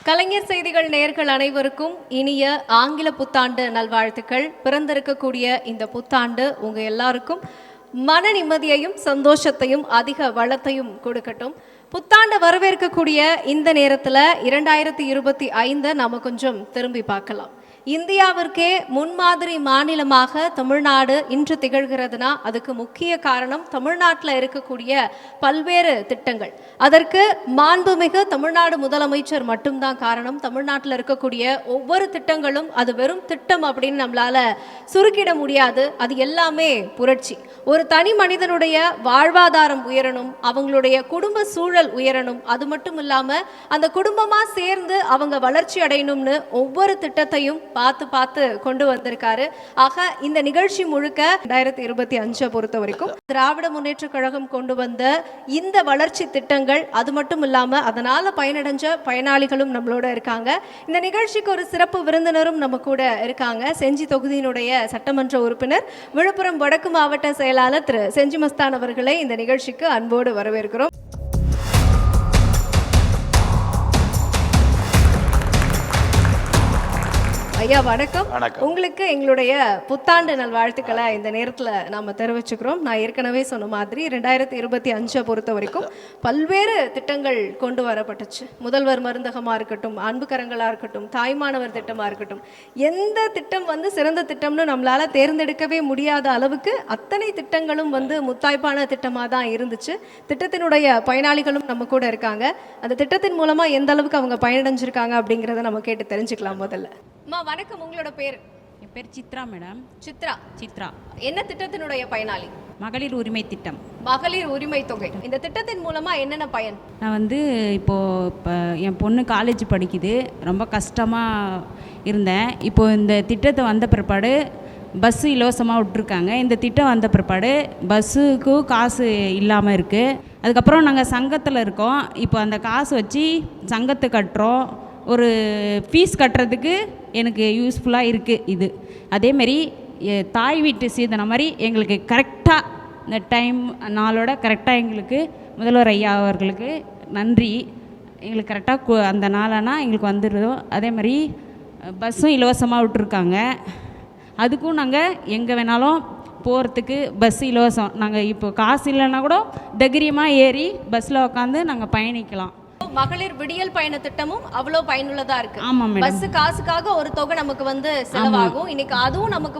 கலைஞர் செய்திகள் நேயர்கள் அனைவருக்கும் இனிய ஆங்கில புத்தாண்டு நல்வாழ்த்துக்கள். பிறந்திருக்கக்கூடிய இந்த புத்தாண்டு உங்க எல்லாருக்கும் மன நிம்மதியையும் சந்தோஷத்தையும் அதிக வளத்தையும் கொடுக்கட்டும். புத்தாண்டு வரவேற்கக்கூடிய இந்த நேரத்தில் 2025 நாம கொஞ்சம் திரும்பி பார்க்கலாம். இந்தியாவிற்கே முன்மாதிரி மாநிலமாக தமிழ்நாடு இன்று திகழ்கிறதுனா அதுக்கு முக்கிய காரணம் தமிழ்நாட்டில் இருக்கக்கூடிய பல்வேறு திட்டங்கள். அதற்கு மாண்புமிகு தமிழ்நாடு முதலமைச்சர் மட்டும்தான் காரணம். தமிழ்நாட்டில் இருக்கக்கூடிய ஒவ்வொரு திட்டங்களும் அது வெறும் திட்டம் அப்படின்னு நம்மளால சுருக்கிட முடியாது. அது எல்லாமே புரட்சி. ஒரு தனி மனிதனுடைய வாழ்வாதாரம் உயரணும், அவங்களுடைய குடும்ப சூழல் உயரணும், அது மட்டும் இல்லாம அந்த குடும்பமா சேர்ந்து அவங்க வளர்ச்சி அடையணும்னு ஒவ்வொரு திட்டத்தையும் பார்த்து கொண்டு வந்திருக்காரு. ஆக இந்த நிகழ்ச்சி முழுக்க 2025 பொறுத்த வரைக்கும் திராவிட முன்னேற்ற கழகம் கொண்டு வந்த இந்த வளர்ச்சி திட்டங்கள், அது மட்டும் இல்லாம அதனால பயனடைஞ்ச பயனாளிகளும் நம்மளோட இருக்காங்க. இந்த நிகழ்ச்சிக்கு ஒரு சிறப்பு விருந்தினரும் நம்ம கூட இருக்காங்க. செஞ்சி தொகுதியினுடைய சட்டமன்ற உறுப்பினர், விழுப்புரம் வடக்கு மாவட்ட செயலாளர் திரு செஞ்சி மஸ்தான் அவர்களை இந்த நிகழ்ச்சிக்கு அன்போடு வரவேற்கிறோம். ஐயா வணக்கம். உங்களுக்கு எங்களுடைய புத்தாண்டு நல்வாழ்த்துக்களை இந்த நேரத்தில் நாம் தெரிவிச்சுக்கிறோம். நான் ஏற்கனவே சொன்ன மாதிரி 2025 பொறுத்த வரைக்கும் பல்வேறு திட்டங்கள் கொண்டு வரப்பட்டுச்சு. முதல்வர் மருந்தகமாக இருக்கட்டும், அன்பு கரங்களாக இருக்கட்டும், தாய்மானவர் திட்டமாக இருக்கட்டும், எந்த திட்டம் சிறந்த திட்டம்னு நம்மளால் தேர்ந்தெடுக்கவே முடியாத அளவுக்கு அத்தனை திட்டங்களும் முத்தாய்ப்பான திட்டமாக தான் இருந்துச்சு. திட்டத்தினுடைய பயனாளிகளும் நம்ம கூட இருக்காங்க. அந்த திட்டத்தின் மூலமாக எந்த அளவுக்கு அவங்க பயனடைஞ்சிருக்காங்க அப்படிங்கிறத நம்ம கேட்டு தெரிஞ்சுக்கலாம். முதல்ல வணக்கம், உங்களோட பேர்? என் பேர் சித்ரா மேடம். சித்ரா என்ன திட்டத்தினுடைய பயனாளி? மகளிர் உரிமை திட்டம். மகளிர் உரிமை தொகை, இந்த திட்டத்தின் மூலமா என்னென்ன பயன்? நான் இப்போ என் பொண்ணு காலேஜ் படிக்குது. ரொம்ப கஷ்டமாக இருந்தேன். இப்போது இந்த திட்டத்தை வந்த பிற்பாடு பஸ்ஸு இலவசமாக விட்ருக்காங்க. இந்த திட்டம் வந்த பிற்பாடு பஸ்ஸுக்கும் காசு இல்லாமல் இருக்குது. அதுக்கப்புறம் நாங்கள் சங்கத்தில் இருக்கோம். இப்போ அந்த காசு வச்சு சங்கத்தை கட்டுறோம். ஒரு ஃபீஸ் கட்டுறதுக்கு எனக்கு யூஸ்ஃபுல்லாக இருக்குது இது. அதேமாரி தாய் வீட்டு சீதனம் மாதிரி எங்களுக்கு கரெக்டாக இந்த டைம் நாளோட கரெக்டாக எங்களுக்கு முதல்வர் ஐயா அவர்களுக்கு நன்றி. எங்களுக்கு கரெக்டாக அந்த நாளானா எங்களுக்கு வந்துடுதோம். அதேமாதிரி பஸ்ஸும் இலவசமாக விட்டுருக்காங்க. அதுக்கும் நாங்கள் எங்கே வேணாலும் போகிறதுக்கு பஸ் இலவசம். நாங்கள் இப்போ காசு இல்லைன்னா கூட தைரியமாக ஏறி பஸ்ஸில் உட்காந்து நாங்கள் பயணிக்கலாம். மகளிர் விடியல் பயண திட்டமும் அவ்வளோ பயனுள்ளதா இருக்கு. ஆமாம் மேடம். பஸ் காசுக்காக ஒரு தொகை நமக்கு செலவாகும். இன்னைக்கு அதுவும் நமக்கு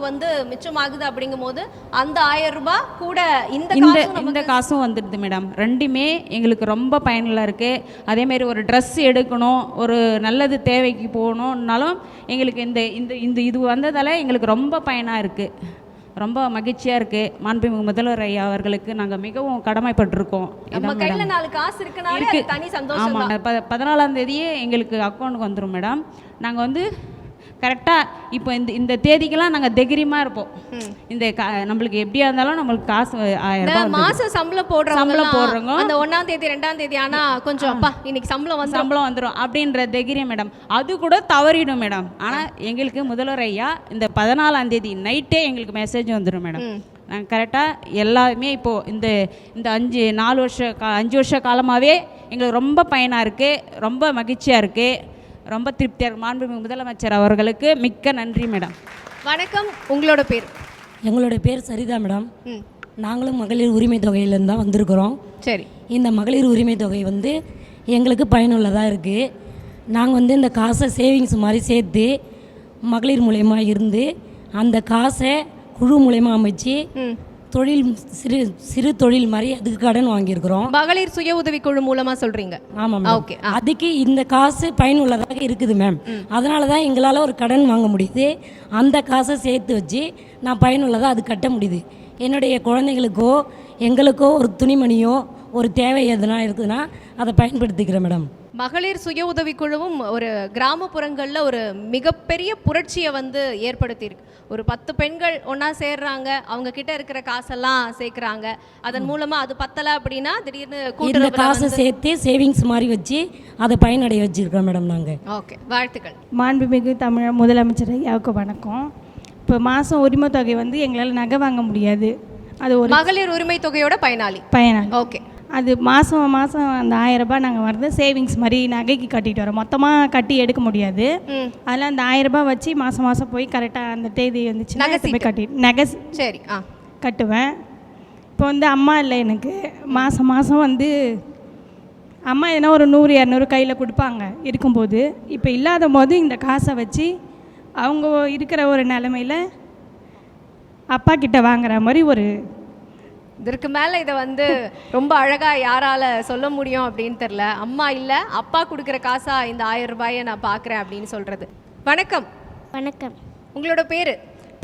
மிச்சமாகுது. அப்படிங்கும் போது அந்த 1000 ரூபாய் கூட இந்த காசும் வந்துடுது மேடம். ரெண்டுமே எங்களுக்கு ரொம்ப பயனுள்ளா இருக்கு. அதேமாரி ஒரு ட்ரெஸ் எடுக்கணும், ஒரு நல்லது தேவைக்கு போகணுன்னாலும் எங்களுக்கு இந்த இது வந்ததால் எங்களுக்கு ரொம்ப பயனாக இருக்குது. ரொம்ப மகிழ்ச்சியாக இருக்குது. மாண்புமிகு முதல்வர் ஐயா அவர்களுக்கு நாங்கள் மிகவும் கடமைப்பட்டிருக்கோம். ஆமாம், 14ஆம் தேதியே எங்களுக்கு அக்கௌண்ட்டுக்கு வந்துடும் மேடம். நாங்கள் கரெக்டாக இப்போ இந்த தேதிக்கெல்லாம் நாங்கள் தைரியமாக இருப்போம். நம்மளுக்கு எப்படியா இருந்தாலும் நம்மளுக்கு காசு 1000 ரூபாய் மாதம் சம்பளம் போடுறவங்க அந்த 1ஆம் தேதி 2ஆம் தேதி ஆனால் கொஞ்சம் அப்பா இன்னைக்கு சம்பளம் வந்துடும் அப்படின்ற தைரியம் மேடம். அது கூட தவறிடும் மேடம். ஆனால் எங்களுக்கு முதல்வர் ஐயா இந்த 14ஆம் தேதி நைட்டே எங்களுக்கு மெசேஜ் வந்துடும் மேடம். நாங்கள் கரெக்டாக எல்லாமே இப்போது இந்த 5 வருஷ காலமாகவே எங்களுக்கு ரொம்ப பயனாக இருக்குது. ரொம்ப மகிழ்ச்சியாக இருக்குது. ரொம்ப திருப்தியாக. மாண்புமிகு முதலமைச்சர் அவர்களுக்கு மிக்க நன்றி மேடம். வணக்கம், உங்களோட பேர்? எங்களோட பேர் சரிதா மேடம். நாங்களும் மகளிர் உரிமை தொகையிலேருந்து தான் வந்திருக்கிறோம். சரி, இந்த மகளிர் உரிமை தொகை எங்களுக்கு பயனுள்ளதாக இருக்குது. நாங்கள் இந்த காசை சேவிங்ஸ் மாதிரி சேர்த்து மகளிர் மூலயமா இருந்து அந்த காசை குழு மூலயமா அமைச்சு தொழில் சிறு தொழில் மாதிரி அதுக்கு கடன் வாங்கியிருக்கிறோம். மகளிர் சுய உதவி குழு மூலமா சொல்றீங்க? ஆமாம். ஓகே. அதுக்கு இந்த காசு பயனுள்ளதாக இருக்குது மேம். அதனால தான் எங்களால் ஒரு கடன் வாங்க முடியுது. அந்த காசை சேர்த்து வச்சு நான் பயனுள்ளதாக அது கட்ட முடியுது. என்னுடைய குழந்தைகளுக்கோ எங்களுக்கோ ஒரு துணிமணியோ ஒரு தேவை எதுனா இருக்குதுன்னா அதை பயன்படுத்திக்கிறேன் மேடம். மகளிர் சுய உதவி குழுவும் ஒரு கிராமப்புறங்களில் ஒரு மிகப்பெரிய புரட்சியை ஏற்படுத்தியிருக்கு. ஒரு 10 பெண்கள் ஒன்றா சேர்றாங்க, அவங்க கிட்ட இருக்கிற காசெல்லாம் சேர்க்குறாங்க. அதன் மூலமாக அது பத்தலை அப்படின்னா திடீர்னு இந்த காசை சேர்த்து சேவிங்ஸ் மாதிரி வச்சு அதை பயனடைய வச்சுருக்கோம் மேடம் நாங்கள். ஓகே, வாழ்த்துக்கள். மாண்புமிகு தமிழ் முதலமைச்சர் ஐயாவுக்கு வணக்கம். இப்போ மாதம் உரிமை தொகை எங்களால் நகை வாங்க முடியாது. அது ஒரு மகளிர் உரிமை தொகையோட பயனாளி. ஓகே. அது மாதம் மாதம் அந்த 1000 ரூபாய் நாங்கள் வந்து சேவிங்ஸ் மாதிரி நகைக்கு கட்டிட்டு வரோம். மொத்தமாக கட்டி எடுக்க முடியாது. அதில் அந்த 1000 ரூபாய் வச்சு மாதம் மாதம் போய் கரெக்டாக அந்த தேதி வந்துச்சுன்னா போய் கட்டி நகை சரி கட்டுவேன். இப்போ வந்து அம்மா இல்லை எனக்கு. மாதம் மாதம் வந்து அம்மா எதனா ஒரு 100-200 கையில் கொடுப்பாங்க இருக்கும்போது. இப்போ இல்லாத போது இந்த காசை வச்சு அவங்க இருக்கிற ஒரு நிலமையில் அப்பா கிட்ட வாங்குற மாதிரி ஒரு இதற்கு மேலே இதை வந்து ரொம்ப அழகாக யாரால் சொல்ல முடியும் அப்படின்னு தெரில. அம்மா இல்லை, அப்பா கொடுக்குற காசா இந்த 1000 ரூபாயை நான் பார்க்குறேன் அப்படின்னு சொல்கிறது. வணக்கம். வணக்கம். உங்களோட பேர்?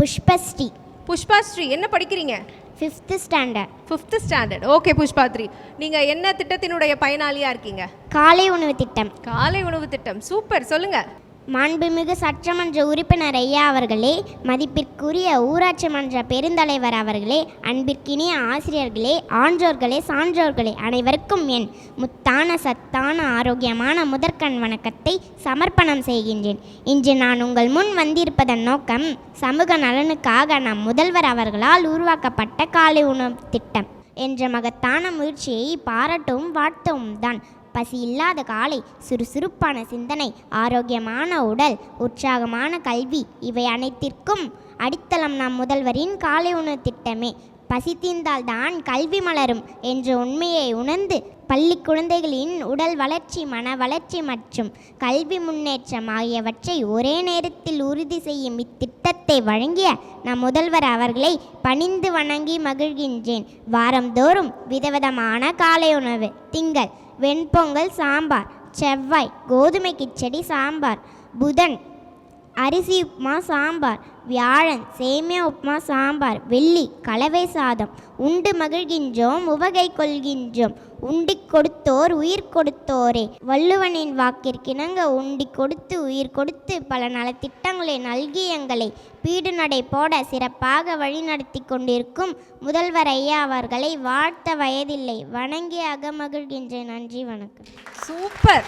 புஷ்பஸ்ரீ. புஷ்பாஸ்ரீ, என்ன படிக்கிறீங்க? 5th standard. 5th standard. Okay புஷ்பாத்ரி, நீங்கள் என்ன திட்டத்தினுடைய பயனாளியாக இருக்கீங்க? காலை உணவு திட்டம். காலை உணவு திட்டம், சூப்பர், சொல்லுங்கள். மாண்புமிகு சட்டமன்ற உறுப்பினர் ஐயா அவர்களே, மதிப்பிற்குரிய ஊராட்சி மன்ற பெருந்தலைவர் அவர்களே, அன்பிற்கினிய ஆசிரியர்களே, ஆன்றோர்களே, சான்றோர்களே, அனைவருக்கும் என் முத்தான சத்தான ஆரோக்கியமான முதற்கண் வணக்கத்தை சமர்ப்பணம் செய்கின்றேன். இன்று நான் உங்கள் முன் வந்திருப்பதன் நோக்கம் சமூக நலனுக்காக நம் முதல்வர் அவர்களால் உருவாக்கப்பட்ட காலை உணவு திட்டம் என்ற மகத்தான முயற்சியை பாராட்டவும் வாழ்த்தவும் தான். பசி இல்லாத காலை, சுறுசுறுப்பான சிந்தனை, ஆரோக்கியமான உடல், உற்சாகமான கல்வி, இவை அனைத்திற்கும் அடித்தளம் நம் முதல்வரின் காலை உணவு திட்டமே. பசி தீர்ந்தால் தான் கல்வி மலரும் என்ற உண்மையை உணர்ந்து பள்ளி குழந்தைகளின் உடல் வளர்ச்சி, மன வளர்ச்சி மற்றும் கல்வி முன்னேற்றம் ஆகியவற்றை ஒரே நேரத்தில் உறுதி செய்யும் இத்திட்டத்தை வழங்கிய நம் முதல்வர் அவர்களை பணிந்து வணங்கி மகிழ்கின்றேன். வாரந்தோறும் விதவிதமான காலை உணவு: திங்கள் வெண்பொங்கல் சாம்பார், செவ்வாய் கோதுமை கிச்சடி சாம்பார், புதன் அரிசி உப்புமா சாம்பார், வியாழன் சேமியா உப்புமா சாம்பார், வெள்ளி கலவை சாதம். உண்டு மகிழ்கின்றோம், உவகை கொள்கின்றோம். உண்டி கொடுத்தோர் உயிர் கொடுத்தோரே. வள்ளுவனின் வாக்கிற்கிணங்க உண்டி கொடுத்து உயிர் கொடுத்து பல நலத்திட்டங்களை நல்கி எங்களை பீடு நடை போட சிறப்பாக வழிநடத்தி கொண்டிருக்கும் முதல்வர் ஐயா அவர்களை வாழ்த்த வயதில்லை, வணங்கி அகமகிழ்கின்றேன். நன்றி, வணக்கம். சூப்பர்.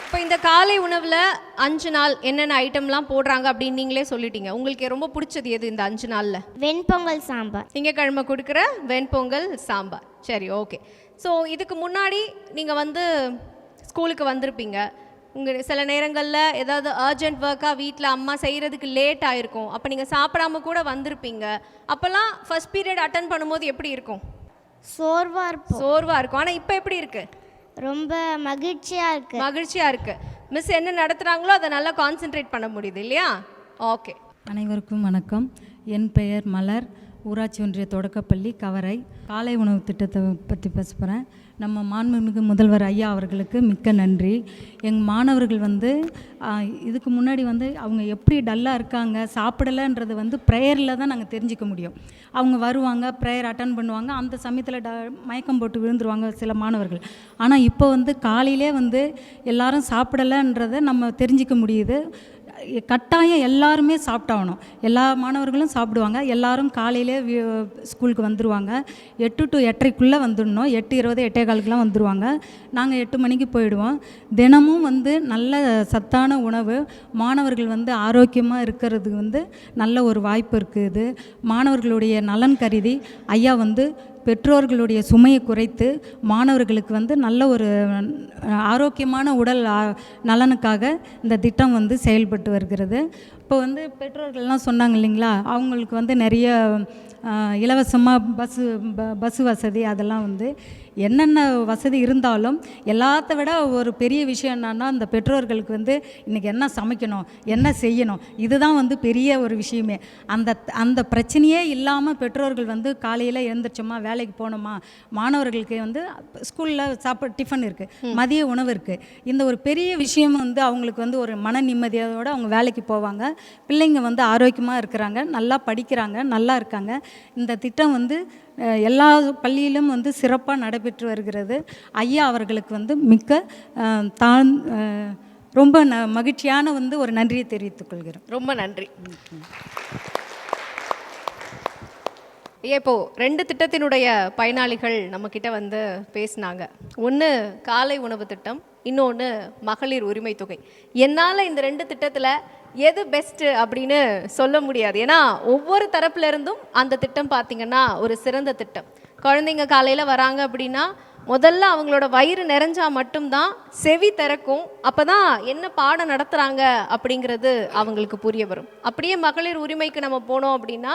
இப்போ இந்த காலை உணவில் 5 நாள் என்னென்ன ஐட்டம்லாம் போடுறாங்க அப்படின்னு நீங்களே சொல்லிட்டீங்க. உங்களுக்கு ரொம்ப பிடிச்சது எது இந்த 5 நாளில்? வெண்பொங்கல் சாம்பார். திங்கக்கிழமை கொடுக்குற வெண்பொங்கல் சாம்பார். சரி, ஓகே. ஸோ இதுக்கு முன்னாடி நீங்கள் வந்து ஸ்கூலுக்கு வந்திருப்பீங்க. உங்கள் சில நேரங்களில் ஏதாவது அர்ஜென்ட் ஒர்க்காக வீட்டில் அம்மா செய்கிறதுக்கு லேட் ஆகிருக்கும். அப்போ நீங்கள் சாப்பிடாம கூட வந்திருப்பீங்க. அப்போல்லாம் ஃபர்ஸ்ட் பீரியட் அட்டன் பண்ணும்போது எப்படி இருக்கும்? சோர்வாக இருக்கும். ஆனால் இப்போ எப்படி இருக்குது? ரொம்ப மகிழ்ச்சியாக இருக்கு. மிஸ் என்ன நடத்துகிறாங்களோ அதை நல்லா கான்சென்ட்ரேட் பண்ண முடியுது இல்லையா? ஓகே. அனைவருக்கும் வணக்கம். என் பெயர் மலர். ஊராட்சி ஒன்றிய தொடக்கப்பள்ளி கவரை. காலை உணவு திட்டத்தை பற்றி பேச போகிறேன். நம்ம மாண்புமிகு முதல்வர் ஐயா அவர்களுக்கு மிக்க நன்றி. எங்கள் மாணவர்கள் வந்து இதுக்கு முன்னாடி வந்து அவங்க எப்படி டல்லாக இருக்காங்க, சாப்பிடலைன்றது வந்து ப்ரேயரில் தான் நாங்கள் தெரிஞ்சிக்க முடியும். அவங்க வருவாங்க, ப்ரேயர் அட்டன் பண்ணுவாங்க, அந்த சமயத்தில் மயக்கம் போட்டு விழுந்துருவாங்க சில மாணவர்கள். ஆனால் இப்போ வந்து காலையிலே வந்து எல்லாரும் சாப்பிடலைன்றதை நம்ம தெரிஞ்சிக்க முடியுது. கட்டாயம் எல்லாருமே சாப்பிட்டாகணும். எல்லா மாணவர்களும் சாப்பிடுவாங்க. எல்லாரும் காலையிலே ஸ்கூலுக்கு வந்துடுவாங்க. 8 to 8:30 வந்துடணும். 8:20 8:15 வந்துடுவாங்க. நாங்கள் 8 மணிக்கு போயிடுவோம். தினமும் வந்து நல்ல சத்தான உணவு, மாணவர்கள் வந்து ஆரோக்கியமாக இருக்கிறதுக்கு வந்து நல்ல ஒரு வாய்ப்பு இருக்குது. மாணவர்களுடைய நலன் கருதி ஐயா வந்து பெற்றோர்களுடைய சுமையை குறைத்து மாணவர்களுக்கு வந்து நல்ல ஒரு ஆரோக்கியமான உடல் நலனுக்காக இந்த திட்டம் வந்து செயல்பட்டு வருகிறது. இப்போ வந்து பெற்றோர்கள்லாம் சொன்னாங்க இல்லைங்களா, அவங்களுக்கு வந்து நிறைய இலவசமாக பஸ்ஸு வசதி, அதெல்லாம் வந்து என்னென்ன வசதி இருந்தாலும் எல்லாத்த விட ஒரு பெரிய விஷயம் என்னன்னா, அந்த பெற்றோர்களுக்கு வந்து இன்றைக்கி என்ன சமைக்கணும், என்ன செய்யணும், இதுதான் வந்து பெரிய ஒரு விஷயமே. அந்த பிரச்சனையே இல்லாமல் பெற்றோர்கள் வந்து காலையில் எழுந்திரிச்சோமா, வேலைக்கு போனோமா, மாணவர்களுக்கு வந்து ஸ்கூலில் டிஃபன் இருக்குது, மதிய உணவு இருக்குது. இந்த ஒரு பெரிய விஷயம் வந்து அவங்களுக்கு வந்து ஒரு மன நிம்மதியோடு அவங்க வேலைக்கு போவாங்க. பிள்ளைங்க வந்து ஆரோக்கியமாக இருக்கிறாங்க, நல்லா படிக்கிறாங்க, நல்லா இருக்காங்க. இந்த திட்டம் வந்து எல்லா பள்ளியிலும் வந்து சிறப்பாக நடைபெற்று வருகிறது. ஐயா அவர்களுக்கு வந்து மிக்க ரொம்ப மகிழ்ச்சியான வந்து ஒரு நன்றியை தெரிவித்துக் கொள்கிறோம். ரொம்ப நன்றி. இப்போ 2 திட்டத்தினுடைய பயனாளிகள் நம்மக்கிட்ட வந்து பேசினாங்க. ஒன்று காலை உணவு திட்டம், இன்னொன்று மகளிர் உரிமை தொகை. என்னால் இந்த 2 திட்டத்தில் எது பெஸ்ட்டு அப்படின்னு சொல்ல முடியாது. ஏன்னா ஒவ்வொரு தரப்புல இருந்தும் அந்த திட்டம் பார்த்திங்கன்னா ஒரு சிறந்த திட்டம். குழந்தைங்க காலையில் வராங்க அப்படின்னா முதல்ல அவங்களோட வயிறு நிறைஞ்சா மட்டும்தான் செவி திறக்கும். அப்போ தான் என்ன பாடம் நடத்துகிறாங்க அப்படிங்கிறது அவங்களுக்கு புரிய வரும். அப்படியே மகளிர் உரிமைக்கு நம்ம போனோம் அப்படின்னா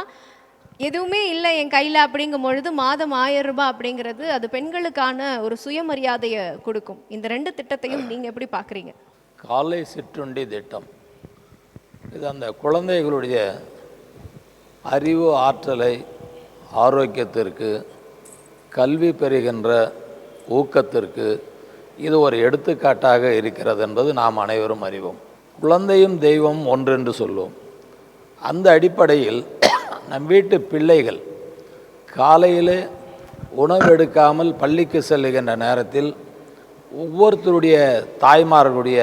எதுவுமே இல்லை என் கையில் அப்படிங்கும் பொழுது மாதம் 1000 ரூபாய் அப்படிங்கிறது அது பெண்களுக்கான ஒரு சுயமரியாதையை கொடுக்கும். இந்த 2 திட்டத்தையும் நீங்கள் எப்படி பார்க்குறீங்க? காலை சிற்றுண்டி திட்டம் இது அந்த குழந்தைகளுடைய அறிவு ஆற்றலை, ஆரோக்கியத்திற்கு, கல்வி பெறுகின்ற ஊக்கத்திற்கு இது ஒரு எடுத்துக்காட்டாக இருக்கிறது என்பது நாம் அனைவரும் அறிவோம். குழந்தையும் தெய்வம் ஒன்றென்று சொல்லுவோம். அந்த அடிப்படையில் நம் வீட்டு பிள்ளைகள் காலையில் உணவெடுக்காமல் பள்ளிக்கு செல்லுகின்ற நேரத்தில் ஒவ்வொருத்தருடைய தாய்மார்களுடைய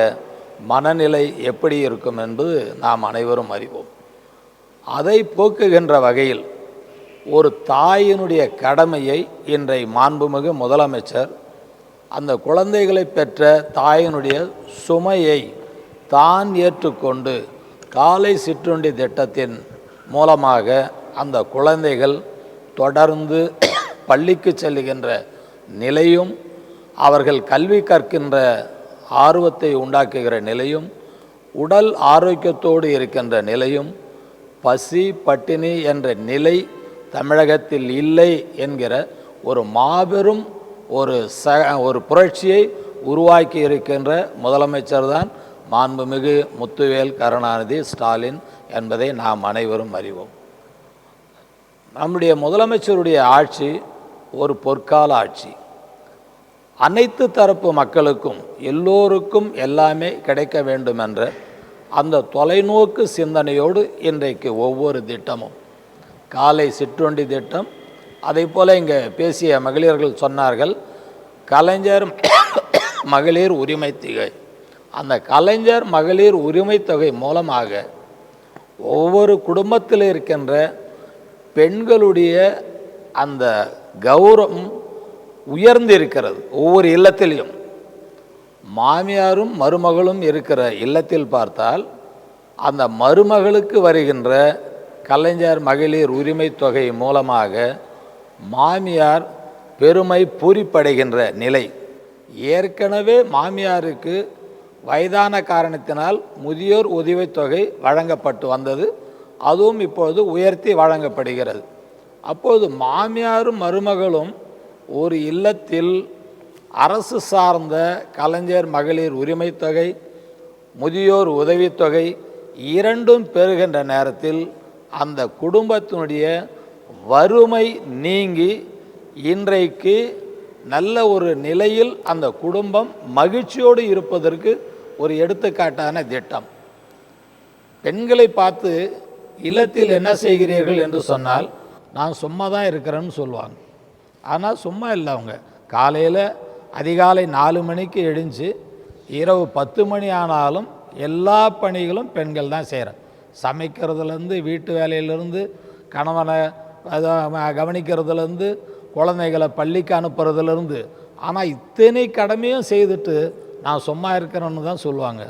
மனநிலை எப்படி இருக்கும் என்பது நாம் அனைவரும் அறிவோம். அதை போக்குகின்ற வகையில் ஒரு தாயினுடைய கடமையை இன்றை மாண்புமிகு முதலமைச்சர் அந்த குழந்தைகளை பெற்ற தாயினுடைய சுமையை தான் ஏற்றுக்கொண்டு காலை சிற்றுண்டி திட்டத்தின் மூலமாக அந்த குழந்தைகள் தொடர்ந்து பள்ளிக்கு செல்லுகின்ற நிலையும், அவர்கள் கல்வி கற்கின்ற ஆர்வத்தை உண்டாக்குகிற நிலையும், உடல் ஆரோக்கியத்தோடு இருக்கின்ற நிலையும், பசி பட்டினி என்ற நிலை தமிழகத்தில் இல்லை என்கிற ஒரு மாபெரும் ஒரு புரட்சியை உருவாக்கி இருக்கின்ற முதலமைச்சர் தான் மாண்புமிகு முத்துவேல் கருணாநிதி ஸ்டாலின் என்பதை நாம் அனைவரும் அறிவோம். நம்முடைய முதலமைச்சருடைய ஆட்சி ஒரு பொற்கால ஆட்சி. அனைத்து தரப்பு மக்களுக்கும் எல்லோருக்கும் எல்லாமே கிடைக்க வேண்டும் என்ற அந்த தொலைநோக்கு சிந்தனையோடு இன்றைக்கு ஒவ்வொரு திட்டமும், காலை சிற்றுண்டி திட்டம், அதே போல் இங்கே பேசிய மகளிர்கள் சொன்னார்கள் கலைஞர் மகளிர் உரிமை தொகை. அந்த கலைஞர் மகளிர் உரிமை தொகை மூலமாக ஒவ்வொரு குடும்பத்தில் இருக்கின்ற பெண்களுடைய அந்த கௌரவம் உயர்ந்திருக்கிறது. ஒவ்வொரு இல்லத்திலையும் மாமியாரும் மருமகளும் இருக்கிற இல்லத்தில் பார்த்தால் அந்த மருமகளுக்கு வருகின்ற கலைஞர் மகளிர் உரிமை தொகை மூலமாக மாமியார் பெருமை பூரிப்படைகின்ற நிலை. ஏற்கனவே மாமியாருக்கு வயதான காரணத்தினால் முதியோர் உதவித்தொகை வழங்கப்பட்டு வந்தது. அதுவும் இப்பொழுது உயர்த்தி வழங்கப்படுகிறது. அப்போது மாமியாரும் மருமகளும் ஒரு இல்லத்தில் அரசு சார்ந்த கலைஞர் மகளிர் உரிமை தொகை, முதியோர் உதவித்தொகை இரண்டும் பெறுகின்ற நேரத்தில் அந்த குடும்பத்தினுடைய வறுமை நீங்கி இன்றைக்கு நல்ல ஒரு நிலையில் அந்த குடும்பம் மகிழ்ச்சியோடு இருப்பதற்கு ஒரு எடுத்துக்காட்டான திட்டம். பெண்களை பார்த்து இல்லத்தில் என்ன செய்கிறீர்கள் என்று சொன்னால் நான் சும்மா தான் இருக்கிறேன்னு சொல்லுவாங்க. ஆனால் சும்மா இல்லை, அவங்க காலையில் அதிகாலை 4 மணிக்கு எழுந்து இரவு 10 மணி ஆனாலும் எல்லா பணிகளும் பெண்கள் தான் செய்கிறாங்க. சமைக்கிறதுலேருந்து, வீட்டு வேலையிலேருந்து, கணவனை கவனிக்கிறதுலேருந்து, குழந்தைகளை பள்ளிக்கு அனுப்புறதுலேருந்து. ஆனால் இத்தனை கடமையும் செய்துட்டு நான் சும்மா இருக்கிறேன்னு தான் சொல்லுவாங்க.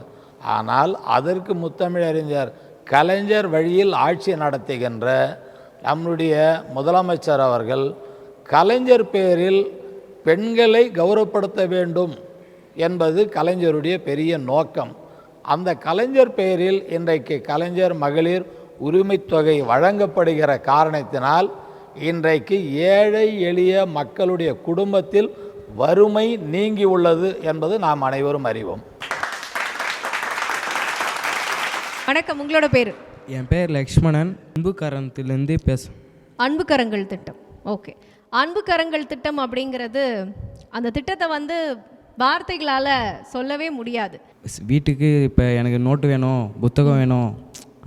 ஆனால் அதற்கு முத்தமிழறிஞர் கலைஞர் வழியில் ஆட்சி நடத்துகின்ற நம்முடைய முதலமைச்சர் அவர்கள் கலைஞர் பேரில் பெண்களை கௌரவப்படுத்த வேண்டும் என்பது கலைஞருடைய பெரிய நோக்கம். அந்த கலைஞர் பெயரில் இன்றைக்கு கலைஞர் மகளிர் உரிமை தொகை வழங்கப்படுகிற காரணத்தினால் இன்றைக்கு ஏழை எளிய மக்களுடைய குடும்பத்தில் வறுமை நீங்கி உள்ளது என்பது நாம் அனைவரும் அறிவோம். வணக்கம், உங்களோட பேர்? என் பேர் லக்ஷ்மணன், அன்பு கரத்திலிருந்து பேசுகிறேன். அன்பு கரங்கள் திட்டம். ஓகே, அன்பு கரங்கள் திட்டம் அப்படிங்கிறது அந்த திட்டத்தை வார்த்தைகளால் சொல்லவே முடியாது. வீட்டுக்கு இப்போ எனக்கு நோட்டு வேணும், புத்தகம் வேணும்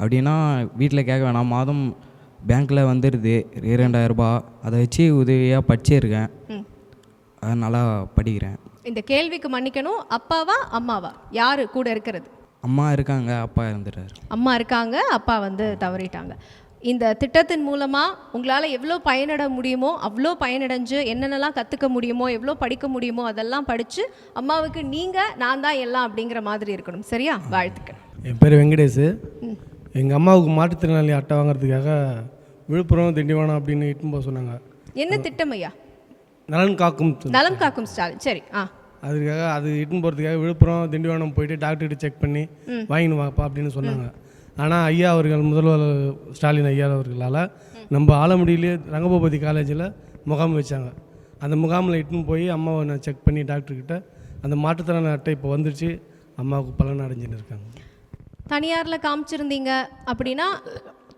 அப்படின்னா வீட்டில் கேட்க வேணாம், மாதம் பேங்க்கில் வந்துடுது 2000 ரூபாய். அதை வச்சு உதவியாக படிச்சிருக்கேன், நல்லா படிக்கிறேன். இந்த கேள்விக்கு மன்னிக்கணும், அப்பாவா அம்மாவா யார் கூட இருக்கிறது? அம்மா இருக்காங்க, அப்பா இறந்துட்டார். அம்மா இருக்காங்க, அப்பா தவறிட்டாங்க. இந்த திட்டத்தின் மூலமாக உங்களால் எவ்வளோ பயனட முடியுமோ அவ்வளோ பயனடைஞ்சு என்னென்னலாம் கற்றுக்க முடியுமோ, எவ்வளோ படிக்க முடியுமோ அதெல்லாம் படித்து அம்மாவுக்கு நீங்கள் நான் தான் எல்லாம் அப்படிங்கிற மாதிரி இருக்கணும். சரியா? வாழ்த்துக்கள். என் பேர் வெங்கடேஷ். எங்கள் அம்மாவுக்கு மாற்றுத்திறனாளி அட்டை வாங்குறதுக்காக விழுப்புரம் திண்டிவனம் அப்படின்னு இட்டுன்னு போக சொன்னாங்க. என்ன திட்டம் ஐயா? நலன் காக்கும் நலம் காக்கும் ஸ்டாலின். சரி. அதுக்காக அது இட்டுன்னு போகிறதுக்காக விழுப்புரம் திண்டிவனம் போயிட்டு டாக்டர்கிட்ட செக் பண்ணி வாங்கின்னு வாப்பா அப்படின்னு சொன்னாங்க. ஆனால் ஐயா அவர்கள் முதல்வர் ஸ்டாலின் ஐயா அவர்களால் நம்ம ஆலமுடியிலே ரங்கபூபதி காலேஜில் முகாம் வச்சாங்க. அந்த முகாமில் இட்டுன்னு போய் அம்மாவை நான் செக் பண்ணி டாக்டர்கிட்ட அந்த மாற்றுத்திறன் அட்டை இப்போ வந்துடுச்சு, அம்மாவுக்கு பலன் அடைஞ்சுன்னு இருக்காங்க. தனியாரில் காமிச்சிருந்தீங்க அப்படின்னா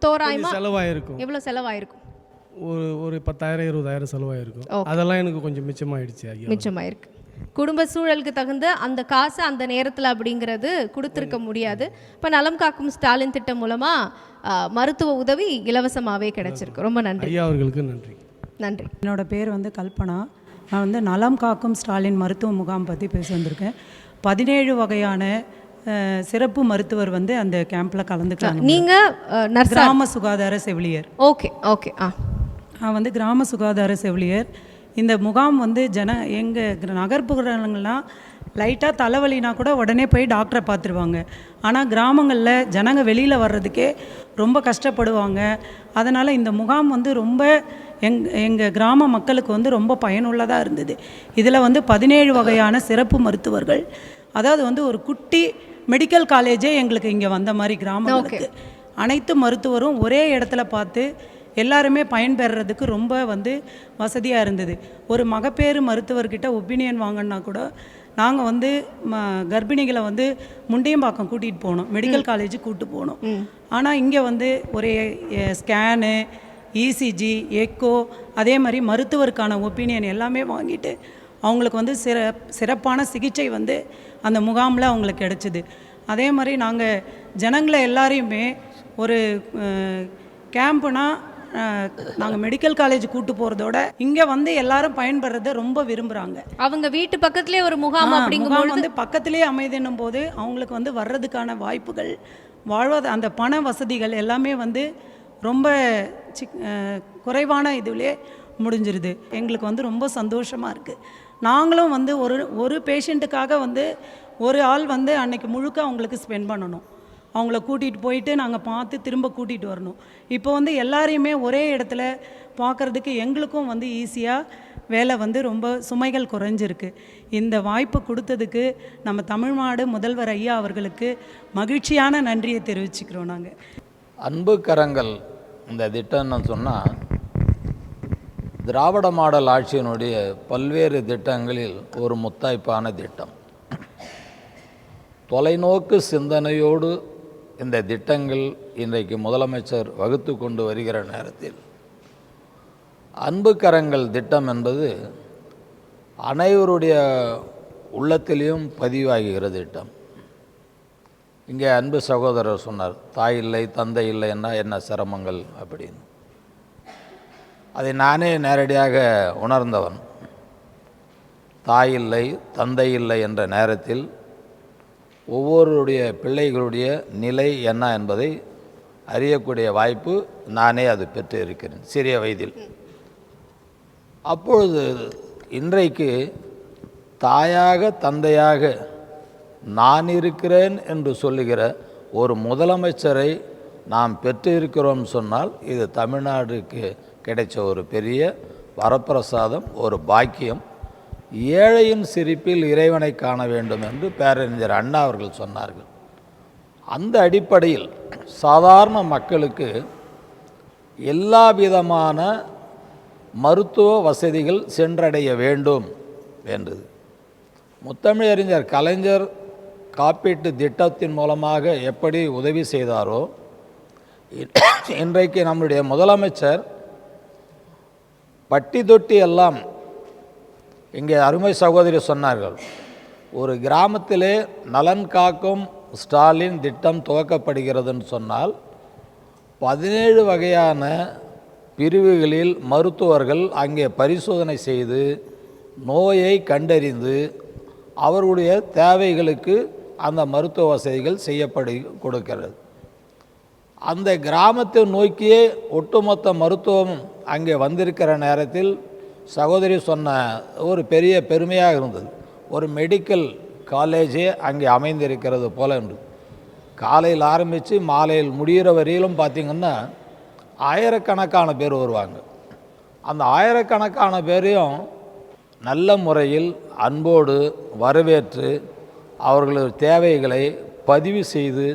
தோராயமாக செலவாயிருக்கும். எவ்வளோ செலவாயிருக்கும்? ஒரு 10,000 20,000 செலவாயிருக்கும். அதெல்லாம் எனக்கு கொஞ்சம் மிச்சமாயிடுச்சு ஐயா. மிச்சமாயிருக்கு. குடும்ப சூழலுக்கு தகுந்த அந்த காசு அந்த நேரத்தில் அப்படிங்கிறது கொடுத்துருக்க முடியாது. இப்போ நலம் காக்கும் ஸ்டாலின் திட்டம் மூலமாக மருத்துவ உதவி இலவசமாகவே கிடைச்சிருக்கு. ரொம்ப நன்றி ஐயா அவர்களுக்கு. நன்றி. நன்றி. என்னோடய பேர் கல்பனா. நான் நலம் காக்கும் ஸ்டாலின் மருத்துவ முகாம் பற்றி பேச வந்திருக்கேன். 17 வகையான சிறப்பு மருத்துவர் அந்த கேம்பில் கலந்துக்கிறாங்க. நீங்கள் கிராம சுகாதார செவிலியர். Okay okay. நான் கிராம சுகாதார செவிலியர். இந்த முகாம் எங்கள் நகர்ப்புறங்கள்லாம் லைட்டாக தலைவலினா கூட உடனே போய் டாக்டரை பார்த்துருவாங்க. ஆனால் கிராமங்களில் ஜனங்க வெளியில் வர்றதுக்கே ரொம்ப கஷ்டப்படுவாங்க. அதனால் இந்த முகாம் ரொம்ப எங்கள் கிராம மக்களுக்கு ரொம்ப பயனுள்ளதாக இருந்தது. இதில் 17 வகையான சிறப்பு மருத்துவர்கள், அதாவது ஒரு குட்டி மெடிக்கல் காலேஜே எங்களுக்கு இங்கே வந்த மாதிரி கிராமங்களுக்கு அனைத்து மருத்துவரும் ஒரே இடத்துல பார்த்து எல்லாருமே பயன்பெறதுக்கு ரொம்ப வசதியாக இருந்தது. ஒரு மகப்பேறு மருத்துவர்கிட்ட ஒப்பீனியன் வாங்கினா கூட நாங்கள் கர்ப்பிணிகளை முண்டியம்பாக்கம் கூட்டிகிட்டு போனோம், மெடிக்கல் காலேஜ் கூப்பிட்டு போனோம். ஆனால் இங்கே ஒரு ஸ்கேனு, இசிஜி, எக்கோ, அதே மாதிரி மருத்துவருக்கான ஒப்பீனியன் எல்லாமே வாங்கிட்டு அவங்களுக்கு சிறப்பான சிகிச்சை அந்த முகாமில் அவங்களுக்கு கிடச்சிது. அதே மாதிரி நாங்கள் ஜனங்களை எல்லாரையுமே ஒரு கேம்புனா நாங்கள் மெடிக்கல் காலேஜ் கூட்டு போகிறதோட இங்கே எல்லாரும் பயன்படுறத ரொம்ப விரும்புகிறாங்க. அவங்க வீட்டு பக்கத்துலேயே ஒரு முகாம் அப்படிங்கும்போது பக்கத்துலேயே அமைதுன்னும் போது அவங்களுக்கு வர்றதுக்கான வாய்ப்புகள், அந்த பண வசதிகள் எல்லாமே ரொம்ப குறைவான இதுலேயே முடிஞ்சிருது. எங்களுக்கு ரொம்ப சந்தோஷமாக இருக்குது. நாங்களும் ஒரு பேஷண்ட்டுக்காக ஒரு ஆள் அன்னைக்கு முழுக்க அவங்களுக்கு ஸ்பெண்ட் பண்ணணும். அவங்கள கூட்டிகிட்டு போயிட்டு நாங்கள் பார்த்து திரும்ப கூட்டிகிட்டு வரணும். இப்போ எல்லாரையுமே ஒரே இடத்துல பார்க்குறதுக்கு எங்களுக்கும் ஈஸியாக வேலை ரொம்ப சுமைகள் குறைஞ்சிருக்கு. இந்த வாய்ப்பு கொடுத்ததுக்கு நம்ம தமிழ்நாடு முதல்வர் ஐயா அவர்களுக்கு மகிழ்ச்சியான நன்றியை தெரிவிச்சுக்கிறோம். நாங்கள் அன்பு கரங்கள் இந்த திட்டம்னு சொன்னால் திராவிட மாடல் ஆட்சியினுடைய பல்வேறு திட்டங்களில் ஒரு முத்தாய்ப்பான திட்டம். தொலைநோக்கு சிந்தனையோடு இந்த திட்டங்கள் இன்றைக்கு முதலமைச்சர் வகுத்து கொண்டு வருகிற நேரத்தில் அன்பு கரங்கள் திட்டம் என்பது அனைவருடைய உள்ளத்திலையும் பதிவாகுகிற திட்டம். இங்கே அன்பு சகோதரர் சொன்னார், தாய் இல்லை தந்தை இல்லைன்னா என்ன சிரமங்கள் அப்படின்னு. அதை நானே நேரடியாக உணர்ந்தவன். தாய் இல்லை தந்தை இல்லை என்ற நேரத்தில் ஒவ்வொருடைய பிள்ளைகளுடைய நிலை என்ன என்பதை அறியக்கூடிய வாய்ப்பு நானே அது பெற்று இருக்கிறேன் சிறிய வயதில். அப்பொழுது இன்றைக்கு தாயாக தந்தையாக நான் இருக்கிறேன் என்று சொல்லுகிற ஒரு முதலமைச்சரை நாம் பெற்று இருக்கிறோம் சொன்னால் இது தமிழ்நாடுக்கு கிடைச்ச ஒரு பெரிய வரப்பிரசாதம், ஒரு பாக்கியம். ஏழையின் சிரிப்பில் இறைவனை காண வேண்டும் என்று பேரறிஞர் அண்ணா அவர்கள் சொன்னார்கள். அந்த அடிப்படையில் சாதாரண மக்களுக்கு எல்லா விதமான மருத்துவ வசதிகள் சென்றடைய வேண்டும் என்றது. முத்தமிழறிஞர் கலைஞர் காப்பீட்டு திட்டத்தின் மூலமாக எப்படி உதவி செய்தாரோ, இன்றைக்கு நம்முடைய முதலமைச்சர் பட்டி தொட்டி எல்லாம், இங்கே அருமை சகோதரி சொன்னார்கள், ஒரு கிராமத்திலே நலன் காக்கும் ஸ்டாலின் திட்டம் துவக்கப்படுகிறதுன்னு சொன்னால் 17 வகையான பிரிவுகளில் மருத்துவர்கள் அங்கே பரிசோதனை செய்து நோயை கண்டறிந்து அவர்களுடைய தேவைகளுக்கு அந்த மருத்துவ வசதிகள் செய்யப்படு கொடுக்கிறது. அந்த கிராமத்தை நோக்கியே ஒட்டுமொத்த மருத்துவம் அங்கே வந்திருக்கிற நேரத்தில் சகோதரி சொன்ன ஒரு பெரிய பெருமையாக இருந்தது. ஒரு மெடிக்கல் காலேஜே அங்கே அமைந்திருக்கிறது போல என்று. காலையில் ஆரம்பித்து மாலையில் முடிகிற வரையிலும் பார்த்திங்கன்னா ஆயிரக்கணக்கான பேர் வருவாங்க. அந்த ஆயிரக்கணக்கான பேரையும் நல்ல முறையில் அன்போடு வரவேற்று அவர்களது தேவைகளை பதிவு செய்து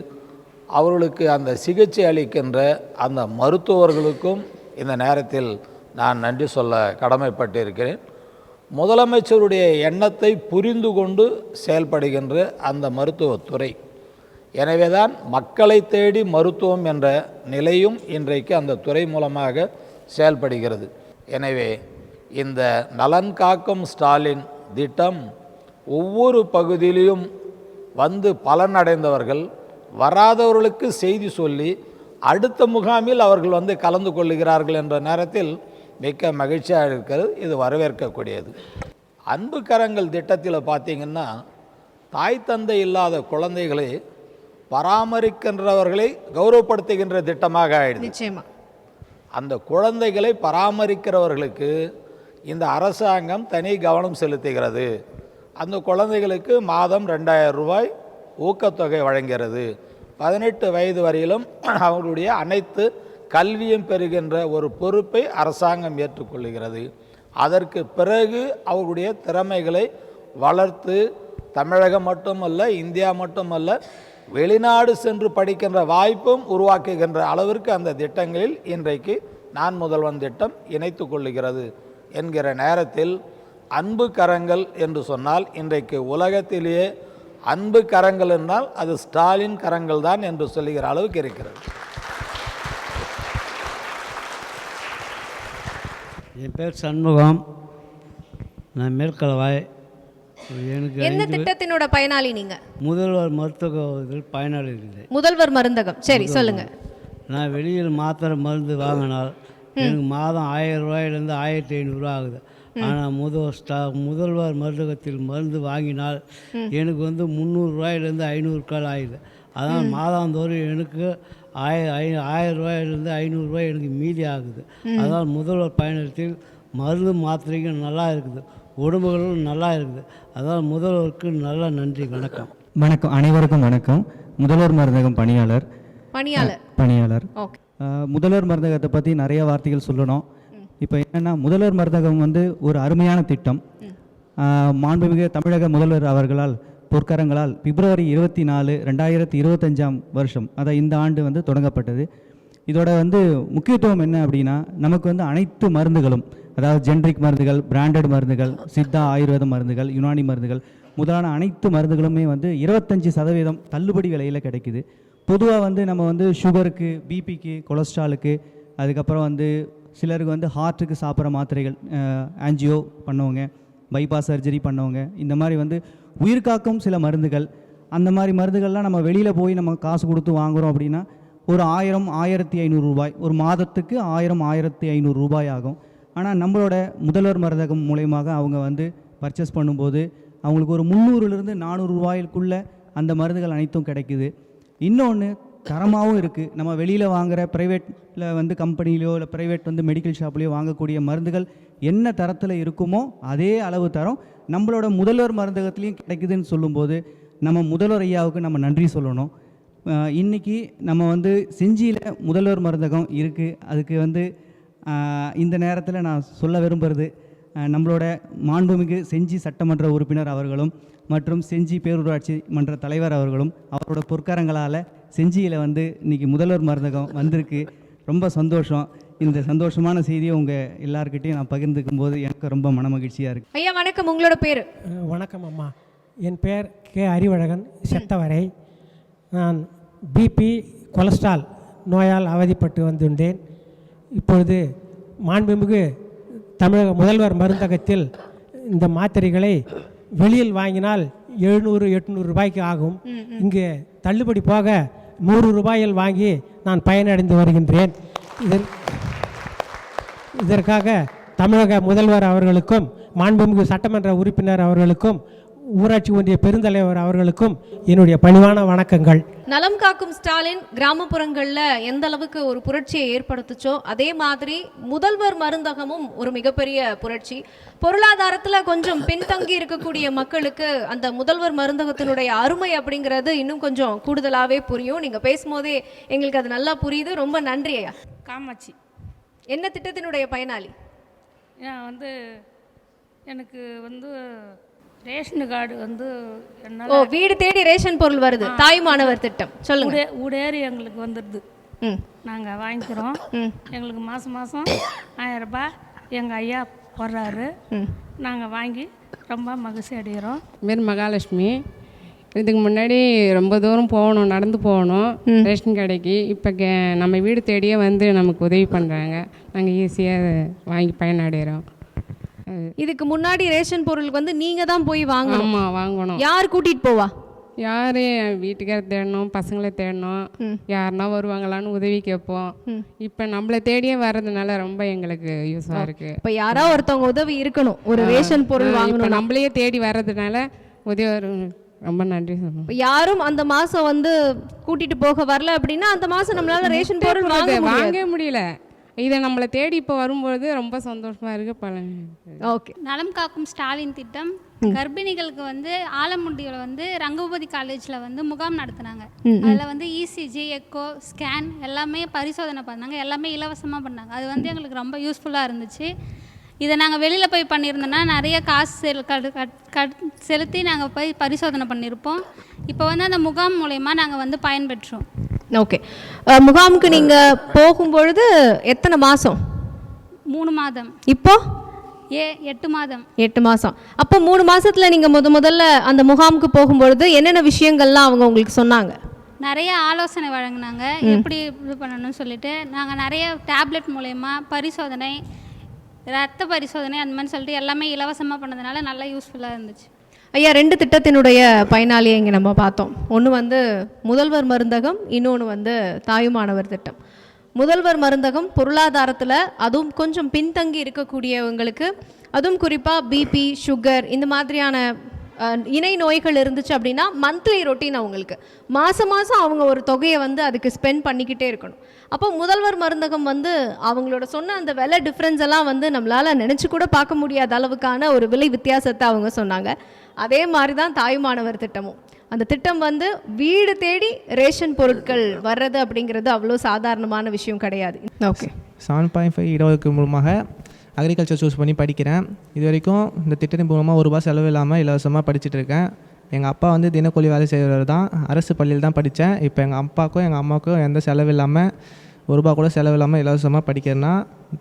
அவர்களுக்கு அந்த சிகிச்சை அளிக்கின்ற அந்த மருத்துவர்களுக்கும் இந்த நேரத்தில் நான் நன்றி சொல்ல கடமைப்பட்டிருக்கிறேன். முதலமைச்சருடைய எண்ணத்தை புரிந்து கொண்டு செயல்படுகின்ற அந்த மருத்துவத்துறை, எனவே தான் மக்களை தேடி மருத்துவம் என்ற நிலையும் இன்றைக்கு அந்த துறை மூலமாக செயல்படுகிறது. எனவே இந்த நலன் காக்கும் ஸ்டாலின் திட்டம் ஒவ்வொரு பகுதியிலும் வந்து பலனடைந்தவர்கள், வராதவர்களுக்கு செய்தி சொல்லி அடுத்த முகாமில் அவர்கள் வந்து கலந்து கொள்ளுகிறார்கள் என்ற நேரத்தில் மிக்க மகிழ்ச்சியாக இருக்கிறது. இது வரவேற்கக்கூடியது. அன்பு கரங்கள் திட்டத்தில் பார்த்திங்கன்னா, தாய் தந்தை இல்லாத குழந்தைகளை பராமரிக்கின்றவர்களை கௌரவப்படுத்துகின்ற திட்டமாக ஆயிடுது. நிச்சயமா அந்த குழந்தைகளை பராமரிக்கிறவர்களுக்கு இந்த அரசாங்கம் தனி கவனம் செலுத்துகிறது. அந்த குழந்தைகளுக்கு மாதம் 2000 ரூபாய் ஊக்கத்தொகை வழங்கிறது. 18 வயது வரையிலும் அவர்களுடைய அனைத்து கல்வியும் பெறுகின்ற ஒரு பொறுப்பை அரசாங்கம் ஏற்றுக்கொள்கிறது. அதற்கு பிறகு அவர்களுடைய திறமைகளை வளர்த்து தமிழகம் மட்டுமல்ல, இந்தியா மட்டுமல்ல, வெளிநாடு சென்று படிக்கின்ற வாய்ப்பும் உருவாக்குகின்ற அளவிற்கு அந்த திட்டங்களில் இன்றைக்கு நான் முதல்வன் திட்டம் இணைத்து கொள்ளுகிறது என்கிற நேரத்தில், அன்பு கரங்கள் என்று சொன்னால் இன்றைக்கு உலகத்திலேயே அன்பு கரங்கள் என்றால் அது ஸ்டாலின் கரங்கள் தான் என்று சொல்லுகிற அளவுக்கு இருக்கிறது. என் பேர் சண்முகம், நான் மேற்கலவாய். எனக்கு எந்த திட்டத்தினோட பயனாளி நீங்க? முதல்வர் மருத்துவ பயனாளி இருக்குது. முதல்வர் மருந்தகம். சரி, சொல்லுங்க. நான் வெளியில் மாத்திரை மருந்து வாங்கினால் எனக்கு மாதம் 1000 ரூபாயிலேருந்து 1500 ரூபா ஆகுது. ஆனால் முதல்வர் மருந்தகத்தில் மருந்து வாங்கினால் எனக்கு வந்து 300 ரூபாயிலேருந்து 500 ரூபாய் ஆகுது. அதனால் மாதந்தோறும் எனக்கு 1000 ரூபாயிலேருந்து 500 ரூபாய் எனக்கு மீதி ஆகுது. அதனால் முதல்வர் பயணத்தில் மருந்து மாத்திரைகள் நல்லா இருக்குது, உடம்புகளும் நல்லா இருக்குது. அதனால் முதல்வருக்கு நல்ல நன்றி. வணக்கம். வணக்கம், அனைவருக்கும் வணக்கம். முதல்வர் மருந்தகம் பணியாளர். ஓகே. முதல்வர் மருந்தகத்தை பற்றி நிறைய வார்த்தைகள் சொல்லணும். இப்போ என்னென்னா, முதல்வர் மருந்தகம் வந்து ஒரு அருமையான திட்டம். மாண்புமிகு தமிழக முதல்வர் அவர்களால் பொற்கரங்களால் பிப்ரவரி 24, 2025 அதாவது இந்த ஆண்டு வந்து தொடங்கப்பட்டது. இதோட வந்து முக்கியத்துவம் என்ன அப்படின்னா, நமக்கு வந்து அனைத்து மருந்துகளும், அதாவது ஜென்ரிக் மருந்துகள், பிராண்டட் மருந்துகள், சித்தா ஆயுர்வேத மருந்துகள், யுனானி மருந்துகள் முதலான அனைத்து மருந்துகளுமே வந்து 25% தள்ளுபடி விலையில் கிடைக்குது. பொதுவாக வந்து நம்ம வந்து சுகருக்கு, பிபிக்கு, கொலஸ்ட்ராலுக்கு, அதுக்கப்புறம் வந்து சிலருக்கு வந்து ஹார்ட்டுக்கு சாப்பிட்ற மாத்திரைகள், ஆன்ஜியோ பண்ணவங்க, பைபாஸ் சர்ஜரி பண்ணவங்க, இந்த மாதிரி வந்து உயிர்காக்கும் சில மருந்துகள், அந்த மாதிரி மருந்துகள்லாம் நம்ம வெளியில் போய் நம்ம காசு கொடுத்து வாங்குகிறோம் அப்படின்னா ஒரு 1000, 1500 ரூபாய், ஒரு மாதத்துக்கு 1000, 1500 ரூபாய் ஆகும். ஆனால் நம்மளோட முதல்வர் மருந்தகம் மூலயமாக அவங்க வந்து பர்ச்சேஸ் பண்ணும்போது அவங்களுக்கு ஒரு 300லேருந்து 400 ரூபாய்க்குள்ளே அந்த மருந்துகள் அனைத்தும் கிடைக்குது. இன்னொன்று தரமாகவும் இருக்குது. நம்ம வெளியில் வாங்குகிற ப்ரைவேட்டில் வந்து கம்பெனிலையோ இல்லை ப்ரைவேட் வந்து மெடிக்கல் ஷாப்லேயோ வாங்கக்கூடிய மருந்துகள் என்ன தரத்தில் இருக்குமோ அதே அளவு தரம் நம்மளோட முதல்வர் மருந்தகத்துலேயும் கிடைக்குதுன்னு சொல்லும்போது நம்ம முதல்வர் ஐயாவுக்கு நம்ம நன்றி சொல்லணும். இன்றைக்கி நம்ம வந்து செஞ்சியில் முதல்வர் மருந்தகம் இருக்குது. அதுக்கு வந்து இந்த நேரத்தில் நான் சொல்ல விரும்புகிறது, நம்மளோட மாண்புமிகு செஞ்சி சட்டமன்ற உறுப்பினர் அவர்களும் மற்றும் செஞ்சி பேரூராட்சி மன்ற தலைவர் அவர்களும் அவரோட பொற்கரங்களால் செஞ்சியில் வந்து இன்றைக்கி முதல்வர் மருந்தகம் வந்திருக்கு. ரொம்ப சந்தோஷம். இந்த சந்தோஷமான செய்தியை உங்கள் எல்லாருக்கிட்டையும் நான் பகிர்ந்துக்கும் போது எனக்கு ரொம்ப மன மகிழ்ச்சியாக இருக்குது. ஐயா வணக்கம், உங்களோட பேர்? வணக்கம் அம்மா, என் பேர் கே அறிவழகன், செத்தவரை. நான் பிபி, கொலஸ்ட்ரால் நோயால் அவதிப்பட்டு வந்துள்ளேன். இப்பொழுது மாண்புமிகு தமிழக முதல்வர் மருந்தகத்தில் இந்த மாத்திரைகளை வெளியில் வாங்கினால் 700-800 ரூபாய்க்கு ஆகும். இங்கே தள்ளுபடி போக 100 ரூபாயில் வாங்கி நான் பயனடைந்து வருகின்றேன். இதற்காக தமிழக முதல்வர் அவர்களுக்கும் மாண்புமிகு சட்டமன்ற உறுப்பினர் அவர்களுக்கும் ஊராட்சி ஒன்றிய பெருந்தலைவர் அவர்களுக்கும் என்னுடைய பணிவான வணக்கங்கள். நலம் காக்கும் ஸ்டாலின் கிராமப்புறங்களில் எந்த அளவுக்கு ஒரு புரட்சியை ஏற்படுத்துச்சோ அதே மாதிரி முதல்வர் மருந்தகமும் ஒரு மிகப்பெரிய புரட்சி. பொருளாதாரத்தில் கொஞ்சம் பின்தங்கி இருக்கக்கூடிய மக்களுக்கு அந்த முதல்வர் மருந்தகத்தினுடைய அருமை அப்படிங்கிறது இன்னும் கொஞ்சம் கூடுதலாகவே புரியும். நீங்கள் பேசும்போதே எங்களுக்கு அது நல்லா புரியுது. ரொம்ப நன்றி ஐயா. காமாட்சி. என்ன திட்டத்தினுடைய பயனாளி? நான் வந்து எனக்கு வந்து ரேஷன் கார்டு வந்து ஓ, வீடு தேடி ரேஷன் பொருள் வருது. தாய்மானவர் திட்டம் சொல்லுங்க. உடேறி எங்களுக்கு வந்துடுது. நாங்கள் வாங்கிக்கிறோம். எங்களுக்கு மாதம் 1000 ரூபாய் எங்கள் ஐயா போடுறாரு. நாங்கள் வாங்கி ரொம்ப மகிழ்ச்சி அடைகிறோம். பேர் மகாலட்சுமி. இதுக்கு முன்னாடி ரொம்ப தூரம் போகணும், நடந்து போகணும் ரேஷன் கடைக்கு. இப்போ நம்ம வீடு தேடியே வந்து நமக்கு உதவி பண்ணுறாங்க. நாங்கள் ஈஸியாக வாங்கி பயனடைகிறோம். இதுக்கு முன்னாடி ரேஷன் பொருளுக்கு வந்து நீங்க தான் போய் வாங்கணும். ஆமாம், வாங்கணும். யார் கூட்டிட்டு போவா? யார் வீட்டுக்கார தேடணும், பசங்களை தேடணும், யாருன்னா வருவாங்களான்னு உதவி கேட்போம். இப்போ நம்மளை தேடியே வர்றதுனால ரொம்ப எங்களுக்கு யூஸாக இருக்குது. இப்போ யாராவது ஒருத்தவங்க உதவி இருக்கணும் ஒரு ரேஷன் பொருள் வாங்கணும். நம்மளையே தேடி வர்றதுனால உதவி ரொம்ப நன்றி சொல்லணும். யாரும் அந்த மாதம் வந்து கூட்டிட்டு போக வரல அப்படின்னா அந்த மாதம் நம்மளால ரேஷன் பொருள் வாங்க முடியல. இதை நம்மளை தேடி இப்போ வரும்பொழுது ரொம்ப சந்தோஷமாக இருக்குது. ஓகே. நலம் காக்கும் ஸ்டாலின் திட்டம் கர்ப்பிணிகளுக்கு வந்து ஆலமுண்டியில் வந்து ரங்கபதி காலேஜில் வந்து முகாம் நடத்தினாங்க. அதில் வந்து இசிஜி, எக்கோ, ஸ்கேன் எல்லாமே பரிசோதனை பண்ணாங்க. எல்லாமே இலவசமாக பண்ணாங்க. அது வந்து எங்களுக்கு ரொம்ப யூஸ்ஃபுல்லாக இருந்துச்சு. இதை நாங்கள் வெளியில் போய் பண்ணியிருந்தோன்னா நிறைய காசு செலுத்தி நாங்கள் போய் பரிசோதனை பண்ணியிருப்போம். இப்போ வந்து அந்த முகாம் மூலயமா நாங்கள் வந்து பயன்பெற்றோம். ஓகே. முகாமுக்கு நீங்கள் போகும்பொழுது எத்தனை மாதம்? 3 மாதம். இப்போ 8 மாதம். 8 மாதம். அப்போ 3 மாதத்தில் நீங்கள் முதல்ல அந்த முகாமுக்கு போகும்பொழுது என்னென்ன விஷயங்கள்லாம் அவங்க உங்களுக்கு சொன்னாங்க? நிறைய ஆலோசனை வழங்கினாங்க, எப்படி இது பண்ணணும்னு சொல்லிட்டு. நாங்கள் நிறைய டேப்லெட் மூலயமா பரிசோதனை, ரத்த பரிசோதனை அந்த மாதிரி சொல்லிட்டு எல்லாமே இலவசமாக பண்ணதுனால நல்லா யூஸ்ஃபுல்லாக இருந்துச்சு. ஐயா, 2 திட்டத்தினுடைய பயனாளியை இங்கே நம்ம பார்த்தோம். ஒன்று வந்து முதல்வர் மருந்தகம், இன்னொன்று வந்து தாயுமானவர் திட்டம். முதல்வர் மருந்தகம் பொருளாதாரத்தில் அதுவும் கொஞ்சம் பின்தங்கி இருக்கக்கூடியவங்களுக்கு, அதுவும் குறிப்பாக பிபி, சுகர் இந்த மாதிரியான இணை நோய்கள் இருந்துச்சு அப்படின்னா மந்த்லி ரொட்டீன் அவங்களுக்கு மாதம் அவங்க ஒரு தொகையை வந்து அதுக்கு ஸ்பெண்ட் பண்ணிக்கிட்டே இருக்கணும். அப்போ முதல்வர் மருந்தகம் வந்து அவங்களோட சொன்ன அந்த விலை டிஃப்ரென்ஸ் எல்லாம் வந்து நம்மளால் நினச்சி கூட பார்க்க முடியாத அளவுக்கான ஒரு விலை வித்தியாசத்தை அவங்க சொன்னாங்க. அதே மாதிரி தான் தாயுமானவர் திட்டமும். அந்த திட்டம் வந்து வீடு தேடி ரேஷன் பொருட்கள் வர்றது அப்படிங்கிறது அவ்வளோ சாதாரணமான விஷயம் கிடையாது. ஓகே. 7.5 இடஒதுக்கு மூலமாக அக்ரிகல்ச்சர் சூஸ் பண்ணி படிக்கிறேன். இது வரைக்கும் இந்த திட்டத்தின் மூலமாக ₹1 செலவு இல்லாமல் இலவசமாக படிச்சுட்டு இருக்கேன். எங்கள் அப்பா வந்து தினக்கூலி வேலை செய்கிறவர் தான். அரசு பள்ளியில் தான் படித்தேன். இப்போ எங்கள் அப்பாவுக்கும் எங்கள் அம்மாவுக்கும் எந்த செலவு இல்லாமல் ₹1 கூட செலவு இல்லாமல் இலவசமாக படிக்கிறேன்னா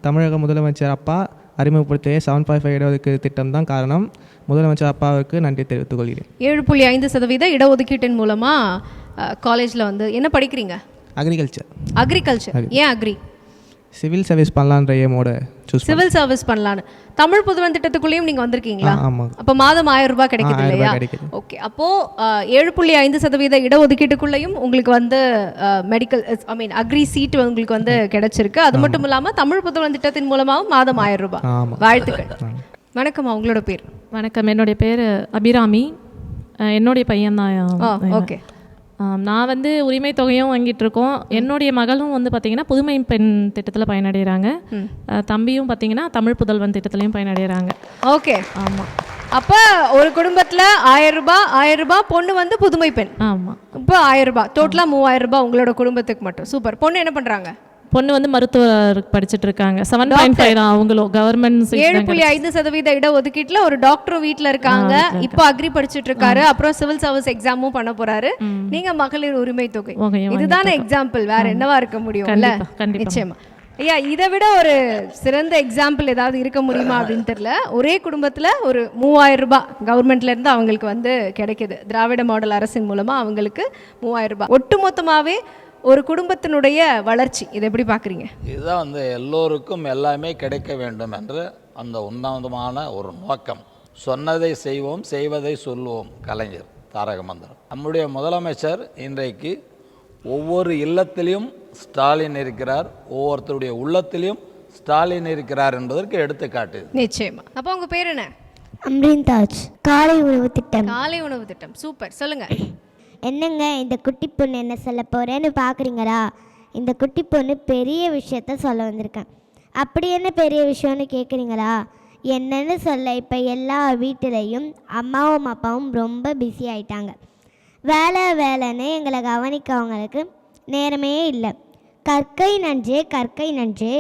தமிழக முதலமைச்சர் அப்பா அறிமுகப்படுத்திய 7.5 இடஒதுக்கு திட்டம் தான் காரணம். முதலமைச்சர் அப்பாவுக்கு நன்றி தெரிவித்துக் கொள்கிறேன். 7.5% இடஒதுக்கீட்டின் மூலமாக காலேஜில் வந்து என்ன படிக்கிறீங்க? அக்ரிகல்ச்சர். ஏன் அக்ரி? சிவில் சர்வீஸ் பண்ணலான்ற ஏமோட சிவில் சர்வீஸ் பண்ணலான்னு. தமிழ் புதுவன் திட்டத்துக்குள்ளேயும் நீங்கள் வந்திருக்கீங்களா? ஆமாம். அப்போ மாதம் ₹1000 கிடைக்குது இல்லையா? ஓகே. அப்போது 7.5% இடஒதுக்கீட்டுக்குள்ளேயும் உங்களுக்கு வந்து மெடிக்கல் அக்ரி சீட் உங்களுக்கு வந்து கிடைச்சிருக்கு. அது மட்டும் இல்லாமல் தமிழ் புதுவன் திட்டத்தின் மூலமாகவும் மாதம் ₹1000. வாழ்த்துக்கள். வணக்கம், உங்களோட பேர்? வணக்கம், என்னுடைய பேர் அபிராமி. என்னுடைய பையன் தான். ஓகே. நான் வந்து உரிமை தொகையும் வாங்கிட்டு இருக்கோம். என்னுடைய மகளும் வந்து பார்த்திங்கன்னா புதுமை பெண் திட்டத்தில் பயனடைகிறாங்க. தம்பியும் பார்த்திங்கன்னா தமிழ் புதல்வன் திட்டத்திலையும் பயனடைகிறாங்க. ஓகே. ஆமாம். அப்போ ஒரு குடும்பத்தில் ₹1000 பொண்ணு வந்து புதுமை பெண். ஆமாம். இப்போ ₹1000 டோட்டலாக ₹3000 உங்களோட குடும்பத்துக்கு மட்டும். சூப்பர். பொண்ணு என்ன பண்ணுறாங்க? பொண்ணு வந்து மருத்துவர் படிச்சுட்டு இருக்காங்க. 7.5 தான் அவங்களும் கவர்மெண்ட். 7.5% இடஒதுக்கீட்டில் ஒரு டாக்டரும் வீட்டில் இருக்காங்க. இப்போ அக்ரி படிச்சுட்டு இருக்காரு. அப்புறம் சிவில் சர்வீஸ் எக்ஸாமும் பண்ண போறாரு. நீங்க மகளிர் உரிமை தொகை, இதுதானே எக்ஸாம்பிள். வேற என்னவா இருக்க முடியும்ல? நிச்சயமா. ஐயா, இதை விட ஒரு சிறந்த எக்ஸாம்பிள் ஏதாவது இருக்க முடியுமா அப்படின்னு தெரியல. ஒரே குடும்பத்தில் ஒரு ₹3000 கவர்மெண்ட்லேருந்து அவங்களுக்கு வந்து கிடைக்கிது. திராவிட மாடல் அரசின் மூலமாக அவங்களுக்கு ₹3000. ஒட்டு மொத்தமாகவே ஒரு குடும்பத்தினுடைய வளர்ச்சி, இதை எப்படி பார்க்குறீங்க? இதுதான் வந்து எல்லோருக்கும் எல்லாமே கிடைக்க வேண்டும் என்று அந்த உன்னதமான ஒரு நோக்கம். சொன்னதை செய்வோம், செய்வதை சொல்லுவோம், கலைஞர் தாரக மந்திரம். நம்முடைய முதலமைச்சர் இன்றைக்கு ஒவ்வொரு இல்லத்திலையும் ஸ்டாலின் இருக்கிறார், ஒவ்வொருத்தருடைய உள்ளத்திலையும் ஸ்டாலின் இருக்கிறார் என்பதற்கு எடுத்துக்காட்டு. நிச்சயமா. அப்போ உங்கள் பேர் என்ன? அம்ரின்தாஜ். காலை உணவு திட்டம். காலை உணவு திட்டம், சூப்பர். சொல்லுங்க. என்னங்க இந்த குட்டி பொண்ணு என்ன சொல்ல போகிறேன்னு பார்க்குறீங்களா? இந்த குட்டி பொண்ணு பெரிய விஷயத்த சொல்ல வந்திருக்கேன். அப்படி என்ன பெரிய விஷயம்னு கேட்குறீங்களா? என்னன்னு சொல்ல, இப்போ எல்லா வீட்டிலையும் அம்மாவும் அப்பாவும் ரொம்ப பிஸி ஆகிட்டாங்க. வேலைன்னு எங்களை கவனிக்கவங்களுக்கு நேரமே இல்லை. கற்கை நன்றே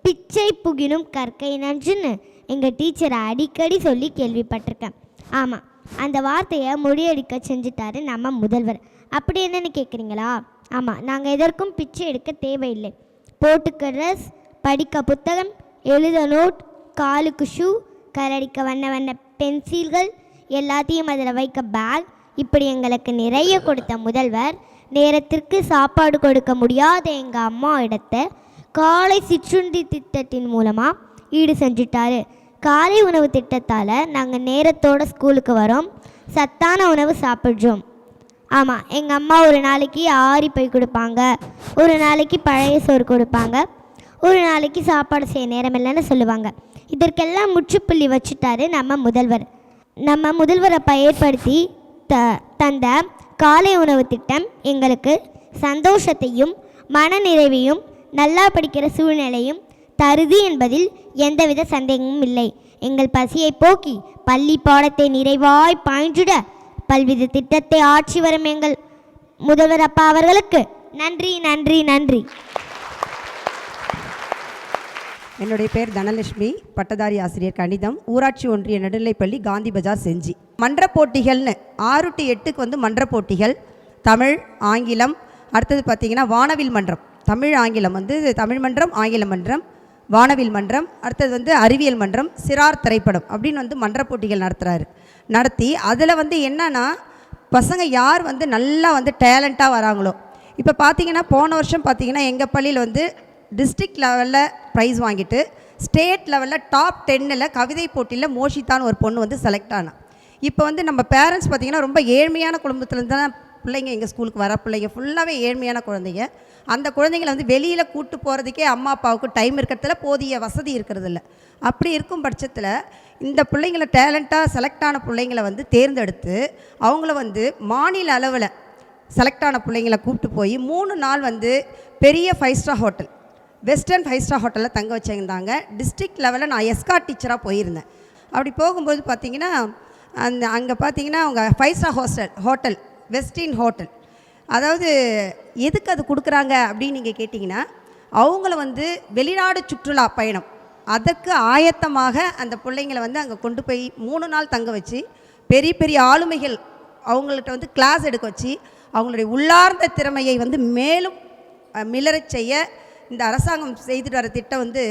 பிச்சை புகினும் கற்கை நன்றுன்னு எங்கள் டீச்சரை அடிக்கடி சொல்லி கேள்விப்பட்டிருக்கேன். ஆமாம், அந்த வார்த்தையை முறியடிக்க செஞ்சுட்டாரு நம்ம முதல்வர். அப்படி என்னன்னு கேட்குறீங்களா? ஆமாம், நாங்கள் எதற்கும் பிச்சை எடுக்க தேவையில்லை. போட்டுக்க ட்ரெஸ், படிக்க புத்தகம், எழுத நோட், காலுக்கு ஷூ, கலடிக்க வண்ண வண்ண பென்சில்கள், எல்லாத்தையும் அதில் வைக்க பேக், இப்படி எங்களுக்கு நிறைய கொடுத்த முதல்வர் நேரத்திற்கு சாப்பாடு கொடுக்க முடியாத எங்கள் அம்மா இடத்தை காலை சிற்றுண்டி திட்டத்தின் மூலமாக ஈடு செஞ்சுட்டாரு. காலை உணவு திட்டத்தால் நாங்கள் நேரத்தோடு ஸ்கூலுக்கு வரோம், சத்தான உணவு சாப்பிட்றோம். ஆமாம், எங்கள் அம்மா ஒரு நாளைக்கு ஆரி பை கொடுப்பாங்க, ஒரு நாளைக்கு பழைய சோறு கொடுப்பாங்க, ஒரு நாளைக்கு சாப்பாடு செய்ய நேரம் இல்லைன்னு சொல்லுவாங்க. இதற்கெல்லாம் முற்றுப்புள்ளி வச்சுட்டாரு நம்ம முதல்வர். நம்ம முதல்வரை ஏற்படுத்தி தந்த காலை உணவு திட்டம் எங்களுக்கு சந்தோஷத்தையும் மனநிறைவையும் நல்லா படிக்கிற சூழ்நிலையும் தருது என்பதில் எந்தவித சந்தேகமும் இல்லை. எங்கள் பசியை போக்கி பள்ளி பாடத்தை நிறைவாய் பாய்ஞ்சுட பல்வித திட்டத்தை ஆட்சி வரும் எங்கள் முதல்வர் அப்பா அவர்களுக்கு நன்றி நன்றி நன்றி. என்னுடைய பேர் தனலட்சுமி, பட்டதாரி ஆசிரியர் கணிதம், ஊராட்சி ஒன்றிய நடுநிலைப்பள்ளி, காந்தி பஜார், செஞ்சி. மன்ற போட்டிகள்னு 6 to 8க்கு வந்து மன்ற போட்டிகள், தமிழ், ஆங்கிலம், அடுத்தது பார்த்திங்கன்னா வானவில் மன்றம், தமிழ் ஆங்கிலம் வந்து தமிழ் மன்றம், ஆங்கில மன்றம், வானவில் மன்றம், அடுத்தது வந்து அறிவியல் மன்றம், சிறார் திரைப்படம் அப்படின்னு வந்து மன்ற போட்டிகள் நடத்தி அதில் வந்து என்னன்னா பசங்க யார் வந்து நல்லா வந்து டேலண்ட்டாக வராங்களோ, இப்போ பார்த்திங்கன்னா போன வருஷம் பார்த்திங்கன்னா எங்கள் பள்ளியில் வந்து டிஸ்ட்ரிக்ட் லெவலில் ப்ரைஸ் வாங்கிட்டு ஸ்டேட் லெவலில் டாப் 10ல் கவிதை போட்டியில் மோஷிதான்னு ஒரு பொண்ணு வந்து செலக்ட் ஆனா. இப்போ வந்து நம்ம பேரண்ட்ஸ் பார்த்திங்கன்னா ரொம்ப ஏழ்மையான குடும்பத்துலேருந்து தான் பிள்ளைங்க எங்கள் ஸ்கூலுக்கு வர பிள்ளைங்க ஃபுல்லாகவே ஏழ்மையான குழந்தைங்க. அந்த குழந்தைங்களை வந்து வெளியில் கூட்டு போகிறதுக்கே அம்மா அப்பாவுக்கு டைம் இருக்கிறதுல போதிய வசதி இருக்கிறதில்ல. அப்படி இருக்கும் பட்சத்தில் இந்த பிள்ளைங்களை டேலண்ட்டாக செலக்ட் ஆன பிள்ளைங்களை வந்து தேர்ந்தெடுத்து அவங்கள வந்து மாநில அளவில் செலக்ட் ஆன பிள்ளைங்களை கூப்பிட்டு போய் 3 நாள் வந்து பெரிய 5 ஸ்டார் ஹோட்டல், வெஸ்டர்ன் 5 ஸ்டார் ஹோட்டலில் தங்க வச்சுருந்தாங்க. டிஸ்ட்ரிக்ட் லெவலில் நான் எஸ்கார்ட் டீச்சராக போயிருந்தேன். அப்படி போகும்போது பார்த்திங்கன்னா அங்கே பார்த்திங்கன்னா அவங்க 5 ஸ்டார் ஹோட்டல் வெஸ்டின் ஹோட்டல், அதாவது எதுக்கு அது கொடுக்குறாங்க அப்படின்னு நீங்கள் கேட்டிங்கன்னா அவங்கள வந்து வெளிநாடு சுற்றுலா பயணம் அதற்கு ஆயத்தமாக அந்த பிள்ளைங்களை வந்து அங்கே கொண்டு போய் 3 நாள் தங்க வச்சு பெரிய பெரிய ஆளுமைகள் அவங்கள்ட்ட வந்து கிளாஸ் எடுக்க வச்சு அவங்களுடைய உள்ளார்ந்த திறமையை வந்து மேலும் மிளறச் செய்ய இந்த அரசாங்கம் செய்துட்டு வர திட்டம் வந்து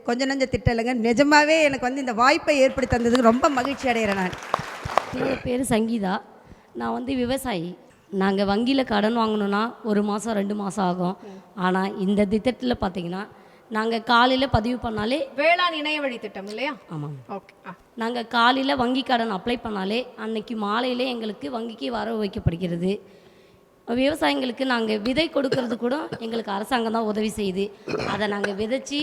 கொஞ்சம் நஞ்ச திட்டம் இல்லைங்க. நிஜமாகவே எனக்கு வந்து இந்த வாய்ப்பை ஏற்படுத்தி தந்ததுக்கு ரொம்ப மகிழ்ச்சி அடைகிறேன். நான் என்னோட பேர் சங்கீதா, நான் வந்து விவசாயி. நாங்கள் வங்கியில் கடன் வாங்கணுன்னா 1 மாதம் 2 மாதம் ஆகும். ஆனால் இந்த திட்டத்தில் பார்த்தீங்கன்னா நாங்கள் காலையில் பதிவு பண்ணாலே வேளாண் இணைய வழி திட்டம் இல்லையா? ஆமாம். ஓகே. நாங்கள் காலையில் வங்கி கடன் அப்ளை பண்ணாலே அன்னைக்கு மாலையிலே எங்களுக்கு வங்கிக்கு வரவு வைக்கப்படுகிறது. விவசாயிங்களுக்கு நாங்கள் விதை கொடுக்கறது கூட எங்களுக்கு அரசாங்கம் தான் உதவி செய்யுது. அதை நாங்கள் விதைச்சி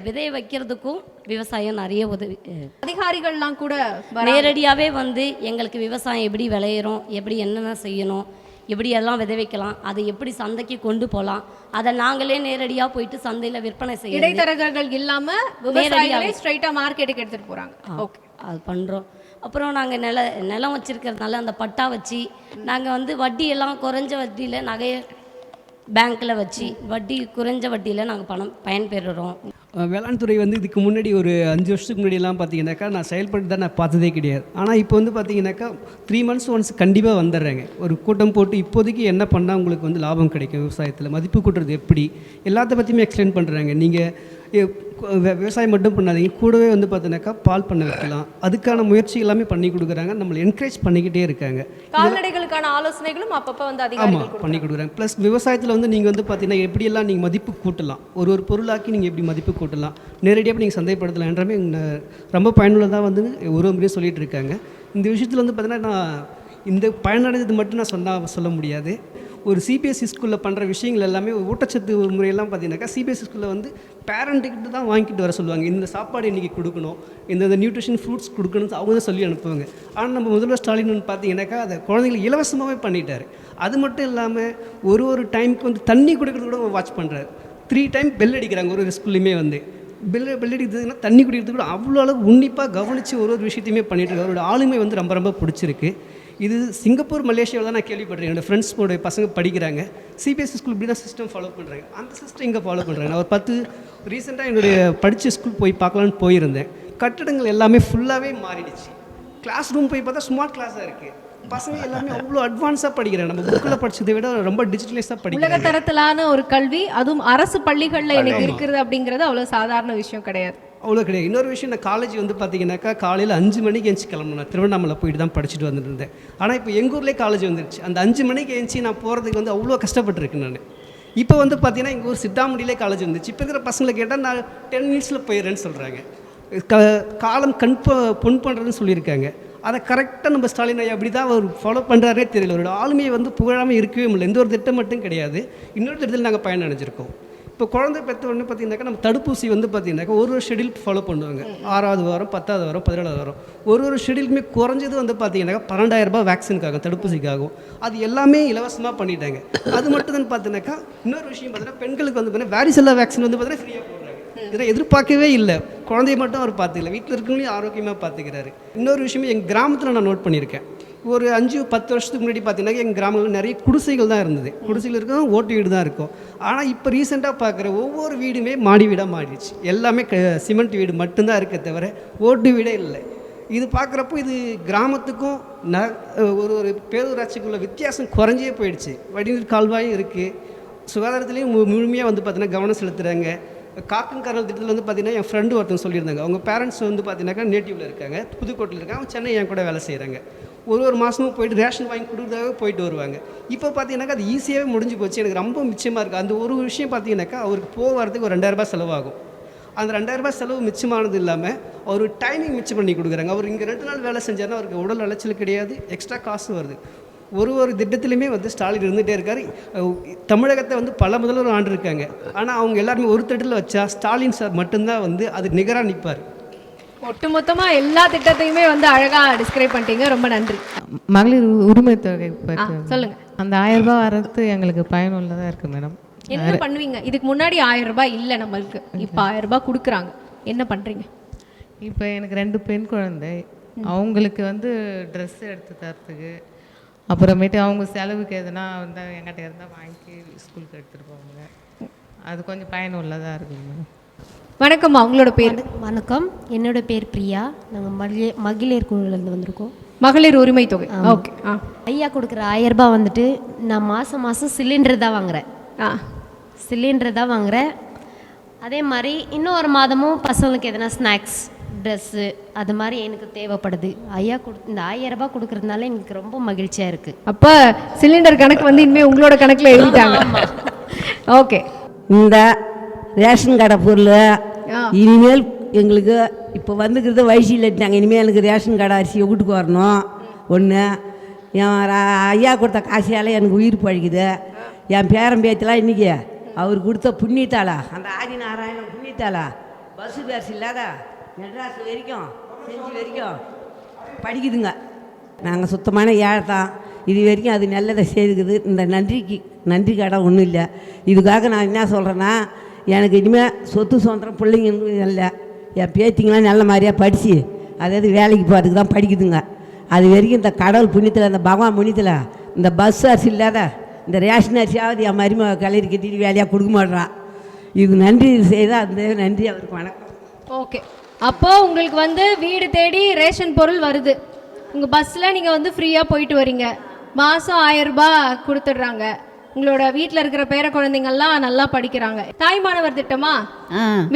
விதையை வைக்கிறதுக்கும் விவசாயம் நிறைய உதவி, அதிகாரிகள்லாம் கூட நேரடியாகவே வந்து எங்களுக்கு விவசாயம் எப்படி விளையிறோம், எப்படி என்னென்ன செய்யணும், எப்படி எல்லாம் விதை வைக்கலாம், அதை எப்படி சந்தைக்கு கொண்டு போகலாம், அதை நாங்களே நேரடியாக போயிட்டு சந்தையில் விற்பனை செய்யணும். இடைத்தரகர்கள் இல்லாமல் விவசாயிகளே ஸ்ட்ரைட்டாக மார்க்கெட்டுக்கு எடுத்துகிட்டு போகிறாங்க. ஓகே, அது பண்ணுறோம். அப்புறம் நாங்கள் நிலம் வச்சுருக்கிறதுனால அந்த பட்டா வச்சு நாங்கள் வந்து வட்டியெல்லாம் குறைஞ்ச வட்டியில் நகையை பேங்க்கில் வச்சு வட்டி குறைஞ்ச வட்டியில் நாங்கள் பணம் பயன்பெறுறோம். வேளாண் துறை வந்து இதுக்கு முன்னாடி ஒரு 5 வருஷத்துக்கு முன்னாடியெல்லாம் பார்த்தீங்கன்னாக்கா நான் செயல்பட்டு தான் நான் பார்த்ததே கிடையாது. ஆனால் இப்போ வந்து பார்த்தீங்கன்னாக்கா 3 months ஒன்ஸ் கண்டிப்பாக வந்துடுறாங்க. ஒரு கூட்டம் போட்டு இப்போதைக்கு என்ன பண்ணால் உங்களுக்கு வந்து லாபம் கிடைக்கும், விவசாயத்தில் மதிப்பு கூட்டுறது எப்படி, எல்லாத்த பற்றியுமே எக்ஸ்பிளைன் பண்ணுறாங்க. நீங்கள் விவசாயம் மட்டும் பண்ணாதீங்க, கூடவே வந்து பார்த்தீங்கன்னாக்கா பால் பண்ண வைக்கலாம், அதுக்கான முயற்சி எல்லாமே பண்ணி கொடுக்குறாங்க. நம்மளை என்கரேஜ் பண்ணிக்கிட்டே இருக்காங்க. கால்நடைகளுக்கான ஆலோசனைகளும் அப்பப்போ வந்து அதிகாரிகள் பண்ணி கொடுக்குறாங்க. ப்ளஸ் விவசாயத்தில் வந்து நீங்கள் வந்து பார்த்தீங்கன்னா எப்படியெல்லாம் நீங்கள் மதிப்பு கூட்டலாம், ஒரு பொருளாக்கி நீங்கள் எப்படி மதிப்பு கூட்டலாம், நேரடியாக நீங்கள் சந்தைப்படுத்தலாம் என்றமே ரொம்ப பயனுள்ளதாக வந்து ஒரு முறையும் சொல்லிகிட்டு இருக்காங்க. இந்த விஷயத்தில் வந்து பார்த்தீங்கன்னா நான் இந்த பயனடைந்தது மட்டும் நான் சொல்ல முடியாது. ஒரு சிபிஎஸ்சி ஸ்கூலில் பண்ணுற விஷயங்கள் எல்லாமே ஊட்டச்சத்து முறையெல்லாம் பார்த்தீங்கன்னாக்கா சிபிஎஸ்சி ஸ்கூலில் வந்து பேரண்ட்டுக்கிட்ட தான் வாங்கிட்டு வர சொல்லுவாங்க. இந்த சாப்பாடு இன்றைக்கி கொடுக்கணும், இந்த நியூட்ரிஷன் ஃப்ரூட்ஸ் கொடுக்கணும்னு அவங்க தான் சொல்லி அனுப்புவாங்க. ஆனால் நம்ம முதல்வர் ஸ்டாலின் பார்த்தீங்கன்னாக்கா அதை குழந்தைங்களுக்கு இலவசமாகவே பண்ணிட்டார். அது மட்டும் இல்லாமல் ஒரு டைமுக்கு வந்து தண்ணி குடிக்கிறது கூட வாட்ச் பண்ணுறாரு. 3 time பெல் அடிக்கிறாங்க ஒரு ஸ்கூல்லையுமே வந்து பெல் அடிக்கிறதுனா தண்ணி குடிக்கிறது கூட அவ்வளோ அளவு உன்னிப்பாக கவனித்து ஒரு விஷயத்தையுமே பண்ணிட்டு இருக்காரு. அவரோட ஆளுமை வந்து ரொம்ப பிடிச்சிருக்கு. இது சிங்கப்பூர் மலேசியாவில் தான் நான் கேள்விப்படுறேன். என்னோடய ஃப்ரெண்ட்ஸோட பசங்க படிக்கிறாங்க, சிபிஎஸ்சி ஸ்கூல் இப்படி தான் சிஸ்டம் ஃபாலோ பண்ணுறாங்க. அந்த சிஸ்டம் இங்கே ஃபாலோ பண்ணுறாங்க. நான் ஒரு 10 ரீசெண்டாக என்னுடைய படித்த ஸ்கூல் போய் பார்க்கலான்னு போயிருந்தேன். கட்டடங்கள் எல்லாமே ஃபுல்லாகவே மாறிடுச்சு. கிளாஸ் ரூம் போய் பார்த்தா ஸ்மார்ட் கிளாஸாக இருக்குது. பசங்க எல்லாமே அவ்வளோ அட்வான்ஸாக படிக்கிறாங்க. நம்ம புக்கில் படிச்சதை விட ரொம்ப டிஜிட்டலைஸாக படிக்கிறாங்க. உலக தரத்திலான ஒரு கல்வி, அதுவும் அரசு பள்ளிகளில் எனக்கு இருக்கிறது அப்படிங்கிறது அவ்வளோ சாதாரண விஷயம் கிடையாது. அவ்வளோ கிடையாது. இன்னொரு விஷயம், நான் காலேஜ் வந்து பார்த்தீங்கன்னாக்கா காலையில் 5 மணிக்கு எழுந்துச்சி கிளம்பணும். நான் திருவண்ணாமலை போயிட்டு தான் படிச்சுட்டு வந்துட்டு இருந்தேன். ஆனால் இப்போ எங்கள் ஊர்லேயே காலேஜ் வந்துருச்சு. அந்த 5 மணிக்கு எழுந்துச்சி நான் போகிறதுக்கு வந்து அவ்வளோ கஷ்டப்பட்டுருக்கேன் நான். இப்போ வந்து பார்த்தீங்கன்னா எங்கள் ஊர் சித்தாமணிலே காலேஜ் வந்துச்சு. இப்போ இருக்கிற பசங்களை கேட்டால் நான் 10 மினிட்ஸில் போயிடுறேன்னு சொல்கிறாங்க. காலம் பொன் பண்ணுறதுன்னு சொல்லியிருக்காங்க. அதை கரெக்டாக நம்ம ஸ்டாலின் ஐயா அப்படி தான் அவர் ஃபாலோ பண்ணுறாரே தெரியல. ஒரு ஆளுமையை வந்து புகழாமல் இருக்கவே முடியல. எந்த ஒரு திட்டம் மட்டும் கிடையாது, இன்னொரு திட்டத்தில் நாங்கள் பயன் அடைஞ்சிருக்கோம். இப்போ குழந்தை பெற்ற உடனே பார்த்தீங்கன்னாக்கா நம்ம தடுப்பூசி வந்து பார்த்தீங்கன்னாக்கா ஒரு ஷெடியூல் ஃபாலோ பண்ணுவாங்க. 6வது வாரம், 10வது வாரம், 17வது வாரம். ஒரு ஷெடியூலுமே குறைஞ்சது வந்து பார்த்தீங்கன்னாக்கா 12,000 ரூபாய் வேக்சினுக்காகும், தடுப்பூசிக்காகும். அது எல்லாமே இலவசமாக பண்ணிட்டாங்க. அது மட்டும் தான் பார்த்தீங்கன்னாக்கா இன்னொரு விஷயம் பார்த்தீங்கன்னா பெண்களுக்கு வந்து பார்த்தீங்கன்னா வாரிசெல்லா வேக்சின் வந்து பார்த்தீங்கன்னா ஃப்ரீயாக போடுறாங்க. இதை எதிர்பார்க்கவே இல்லை. குழந்தைய மட்டும் அவர் பார்த்துக்கல, வீட்டில் இருக்கவங்களையும் ஆரோக்கியமாக பார்த்துக்கிறாரு. இன்னொரு விஷயமே எங்கள் கிராமத்தில் நான் நோட் பண்ணியிருக்கேன். ஒரு 5-10 வருஷத்துக்கு முன்னாடி பார்த்தீங்கன்னா எங்கள் கிராமங்களில் நிறைய குடிசைகள் தான் இருந்தது. குடிசைகள் இருக்கும், ஓட்டு வீடு தான் இருக்கும். ஆனால் இப்போ ரீசெண்டாக பார்க்குற ஒவ்வொரு வீடுமே மாடி வீடாக மாறிடுச்சு. எல்லாமே சிமெண்ட் வீடு மட்டும்தான் இருக்க தவிர ஓட்டு வீடே இல்லை. இது பார்க்குறப்போ இது கிராமத்துக்கும் ஒரு பேரூராட்சிக்குள்ள வித்தியாசம் குறைஞ்சே போயிடுச்சு. வடிநீர் கால்வாயும் இருக்குது, சுகாதாரத்துலேயும் முழுமையாக வந்து பார்த்தீங்கன்னா கவனம் செலுத்துகிறாங்க. காக்கும் கரல் திட்டத்தில் வந்து பார்த்தீங்கன்னா என் ஃப்ரெண்டு ஒருத்தன் சொல்லியிருந்தாங்க. அவங்க பேரண்ட்ஸ் வந்து பார்த்தீங்கன்னாக்கா நேட்டிவில் இருக்காங்க, புதுக்கோட்டையில் இருக்காங்க. அவங்க சென்னை என் கூட வேலை செய்கிறாங்க. ஒரு மாதமும் போயிட்டு ரேஷன் வாங்கி கொடுக்குறதாக போயிட்டு வருவாங்க. இப்போ பார்த்தீங்கன்னாக்கா அது ஈஸியாகவே முடிஞ்சு போச்சு. எனக்கு ரொம்ப மிச்சமாக இருக்குது. அந்த ஒரு விஷயம் பார்த்தீங்கன்னாக்கா அவருக்கு போகிறதுக்கு ஒரு 2,000 ரூபாய் செலவாகும். அந்த 2,000 ரூபாய் செலவு மிச்சமானது இல்லாமல் அவர் டைமிங் மிச்சம் பண்ணி கொடுக்குறாங்க. அவர் இங்கே 2 நாள் வேலை செஞ்சார்னா அவருக்கு உடல் அலைச்சல் கிடையாது, எக்ஸ்ட்ரா காசு வருது. ஒரு திட்டத்திலையுமே வந்து ஸ்டாலின் இருந்துகிட்டே இருக்கார். தமிழகத்தை வந்து பல முதல்வர் ஆண்டு இருக்காங்க. ஆனால் அவங்க எல்லாருமே ஒரு திட்டத்தில் வச்சா ஸ்டாலின் சார் மட்டும்தான் வந்து அது நிகராக நிற்பார். ஒட்டுமொத்தமாக எல்லா திட்டத்தையுமே வந்து அழகாக டிஸ்கிரைப் பண்ணிட்டீங்க. ரொம்ப நன்றி. மகளிர் உரிமை தொகை சொல்லுங்க. அந்த 1000 ரூபாய் வரது எங்களுக்கு பயனுள்ளதாக இருக்குது மேடம். என்ன பண்ணுவீங்க? இதுக்கு முன்னாடி 1000 ரூபாய் இல்லை நம்மளுக்கு, இப்போ 1000 ரூபாய் கொடுக்குறாங்க, என்ன பண்ணுறீங்க? இப்போ எனக்கு 2 பெண் குழந்தை, அவங்களுக்கு வந்து ட்ரெஸ் எடுத்து தரத்துக்கு, அப்புறமேட்டு அவங்க செலவுக்கு எதுனா வந்து என்கிட்ட இருந்தால் வாங்கி ஸ்கூலுக்கு எடுத்துகிட்டு போவாங்க. அது கொஞ்சம் பயனுள்ளதாக இருக்குது மேடம். வணக்கம், அவங்களோட பேர்? வணக்கம், என்னோட பேர் பிரியா. நாங்கள் மகளிர் குழுவிலேருந்து வந்திருக்கோம். மகளிர் உரிமை தொகை. ஓகே. ஐயா கொடுக்குற 1000 ரூபாய் வந்துட்டு நான் மாதம் சிலிண்டர் தான் வாங்குகிறேன். சிலிண்டர் தான் வாங்குகிறேன். அதே மாதிரி இன்னொரு மாதமும் பசங்களுக்கு எதனா ஸ்நாக்ஸ், ட்ரெஸ்ஸு அது மாதிரி எனக்கு தேவைப்படுது. ஐயா இந்த 1000 ரூபாய் கொடுக்குறதுனால எனக்கு ரொம்ப மகிழ்ச்சியாக இருக்குது. அப்போ சிலிண்டர் கணக்கு வந்து இனிமேல் உங்களோட கணக்கில் எழுதிட்டாங்க. ஓகே. இந்த ரேஷன் கடை பொருள் இனிமேல் எங்களுக்கு இப்போ வந்துக்கிறது வயசு இல்லைட்டாங்க. இனிமேல் எனக்கு ரேஷன் கடை அரிசியை வீட்டுக்கு வரணும். ஒன்று என் ஐயா கொடுத்த காசியால் எனக்கு உயிர் பழிக்குது. என் பேரன் பேத்திலாம் இன்றைக்கி அவர் கொடுத்த புண்ணியத்தாளா, அந்த ஆதிநாராயணன் புண்ணியத்தாளா பஸ்ஸு பேர்ஸ் இல்லாத மெட்ராஸ் வரைக்கும் செஞ்சு வரைக்கும் படிக்குதுங்க. நாங்கள் சுத்தமான ஏழை தான். இது வரைக்கும் அது நல்லதை செய்துக்குது. இந்த நன்றி கடை ஒன்றும் இல்லை. இதுக்காக நான் என்ன சொல்கிறேன்னா, எனக்கு இனிமேல் சொத்து சுதந்திரம் பிள்ளைங்க இல்லை. என் பேத்திங்களாம் நல்ல மாதிரியாக படித்து அதாவது வேலைக்கு போகிறதுக்கு தான் படிக்குதுங்க. அது வரைக்கும் இந்த கடவுள் புண்ணியத்தில், இந்த பகவான் புண்ணியத்தில் இந்த பஸ் அரிசி இல்லாத இந்த ரேஷன் அரிசியாவது என் மருமக கலரி கட்டிட்டு வேலையாக கொடுக்க மாட்றான். இது நன்றி செய்தால் அந்த நன்றி அவருக்கு வணக்கம். ஓகே. அப்போ உங்களுக்கு வந்து வீடு தேடி ரேஷன் பொருள் வருது. உங்கள் பஸ்ஸில் நீங்கள் வந்து ஃப்ரீயாக போயிட்டு வரீங்க. மாதம் 1000 ரூபாய் கொடுத்துட்றாங்க. உங்களோட வீட்டில் இருக்கிற பேர குழந்தைங்கள்லாம் நல்லா படிக்கிறாங்க. தாய்மானவர் திட்டமா?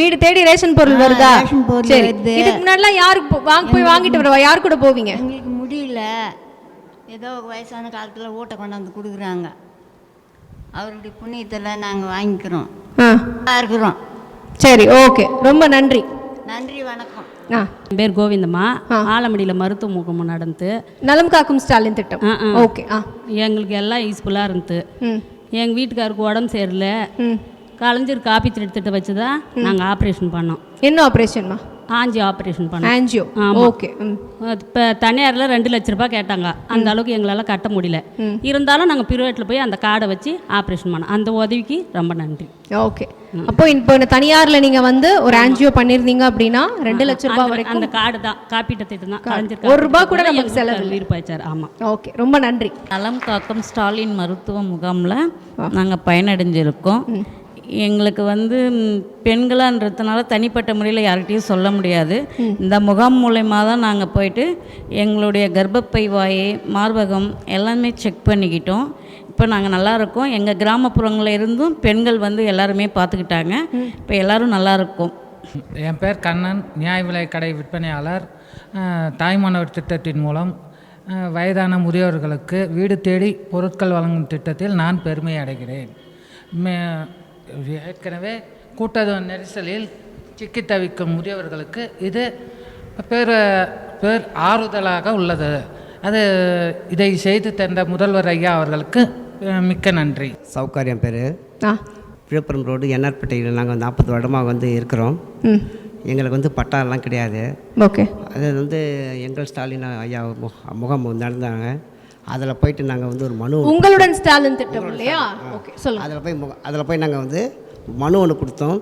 வீடு தேடி ரேஷன் பொருள் வருதா? சரி. இதுக்கு முன்னாடிலாம் யாரு போய் வாங்கிட்டு வருவா? யார் கூட போவீங்க? எங்களுக்கு முடியல, ஏதோ வயசான காலத்தில் ஊட்ட கொண்டாந்து கொடுக்குறாங்க. அவருடைய புண்ணியத்தில் நாங்கள் வாங்கிக்கிறோம், இருக்கிறோம். சரி, ஓகே, ரொம்ப நன்றி. நன்றி, வணக்கம். என் பேர் கோவிந்தம்மா. ஆலமடியில் மருத்துவ முகாம் நடந்து நலம் காக்கும் ஸ்டாலின் திட்டம். ஓகே. எங்களுக்கு எல்லாம் யூஸ்ஃபுல்லாக இருந்தது. எங்கள் வீட்டுக்காருக்கு உடம்பு சரியில்லை, கலைஞர் காப்பி திட்டத்தை வச்சு தான் நாங்கள் ஆப்ரேஷன் பண்ணோம். என்ன ஆப்ரேஷன்மா? ஆஞ்சியோ ஆப்ரேஷன் பண்ணோம். ஆஞ்சியோ. ஓகே. இப்போ தனியாரில் 2 லட்ச ரூபாய் கேட்டாங்க. அந்த அளவுக்கு எங்களால் கட்ட முடியல. இருந்தாலும் நாங்கள் பிரைவேட்டில் போய் அந்த கார்டை வச்சு ஆப்ரேஷன் பண்ணோம். அந்த உதவிக்கு ரொம்ப நன்றி. ஓகே. அப்போ இப்போ தனியாரில் நீங்கள் வந்து ஒரு ஆஞ்சியோ பண்ணியிருந்தீங்க அப்படின்னா 2 லட்ச ரூபாய் வரைக்கும் அந்த கார்டு தான், காப்பீட்டு திட்டம் தான். கலைஞர் ₹1 கூட நமக்கு செலவு விருப்பாச்சார். ஆமாம். ஓகே, ரொம்ப நன்றி. நலம் காக்கும் ஸ்டாலின் மருத்துவ முகாமில் நாங்கள் பயனடைஞ்சிருக்கோம். எங்களுக்கு வந்து பெண்களான்றதுனால தனிப்பட்ட முறையில் யார்கிட்டையும் சொல்ல முடியாது. இந்த முகாம் மூலயமா தான் நாங்கள் போயிட்டு எங்களுடைய கர்ப்பப்பை வாயை மார்பகம் எல்லாமே செக் பண்ணிக்கிட்டோம். இப்போ நாங்கள் நல்லா இருக்கோம். எங்கள் கிராமப்புறங்களில் இருந்தும் பெண்கள் வந்து எல்லாருமே பார்த்துக்கிட்டாங்க. இப்போ எல்லோரும் நல்லா இருக்கோம். என் பேர் கண்ணன், நியாய விலை கடை விற்பனையாளர். தாய்மானவர் திட்டத்தின் மூலம் வயதான முதியோர்களுக்கு வீடு தேடி பொருட்கள் வழங்கும் திட்டத்தில் நான் பெருமை அடைகிறேன். ஏற்கனவே கூட்ட நெரிசலில் சிக்கி தவிக்கும் முதியவர்களுக்கு இது பேர் ஆறுதலாக உள்ளது. இதை செய்து தந்த முதல்வர் ஐயா அவர்களுக்கு மிக்க நன்றி. சவுகாரியம் பேர் விழுப்புரம் ரோடு என்ஆர்பேட்டையில் நாங்கள் 40 வருடமாக வந்து இருக்கிறோம். எங்களுக்கு வந்து பட்டாலாம் கிடையாது. ஓகே. அது வந்து எங்கள் ஸ்டாலின் ஐயா முகாம் நடந்தாங்க. அதில் போயிட்டு நாங்கள் வந்து ஒரு மனு, உங்களுடன் ஸ்டாலின் திட்டம் இல்லையா? ஓகே, சொல்லுங்கள். அதில் போய் நாங்கள் வந்து மனு ஒன்று கொடுத்தோம்.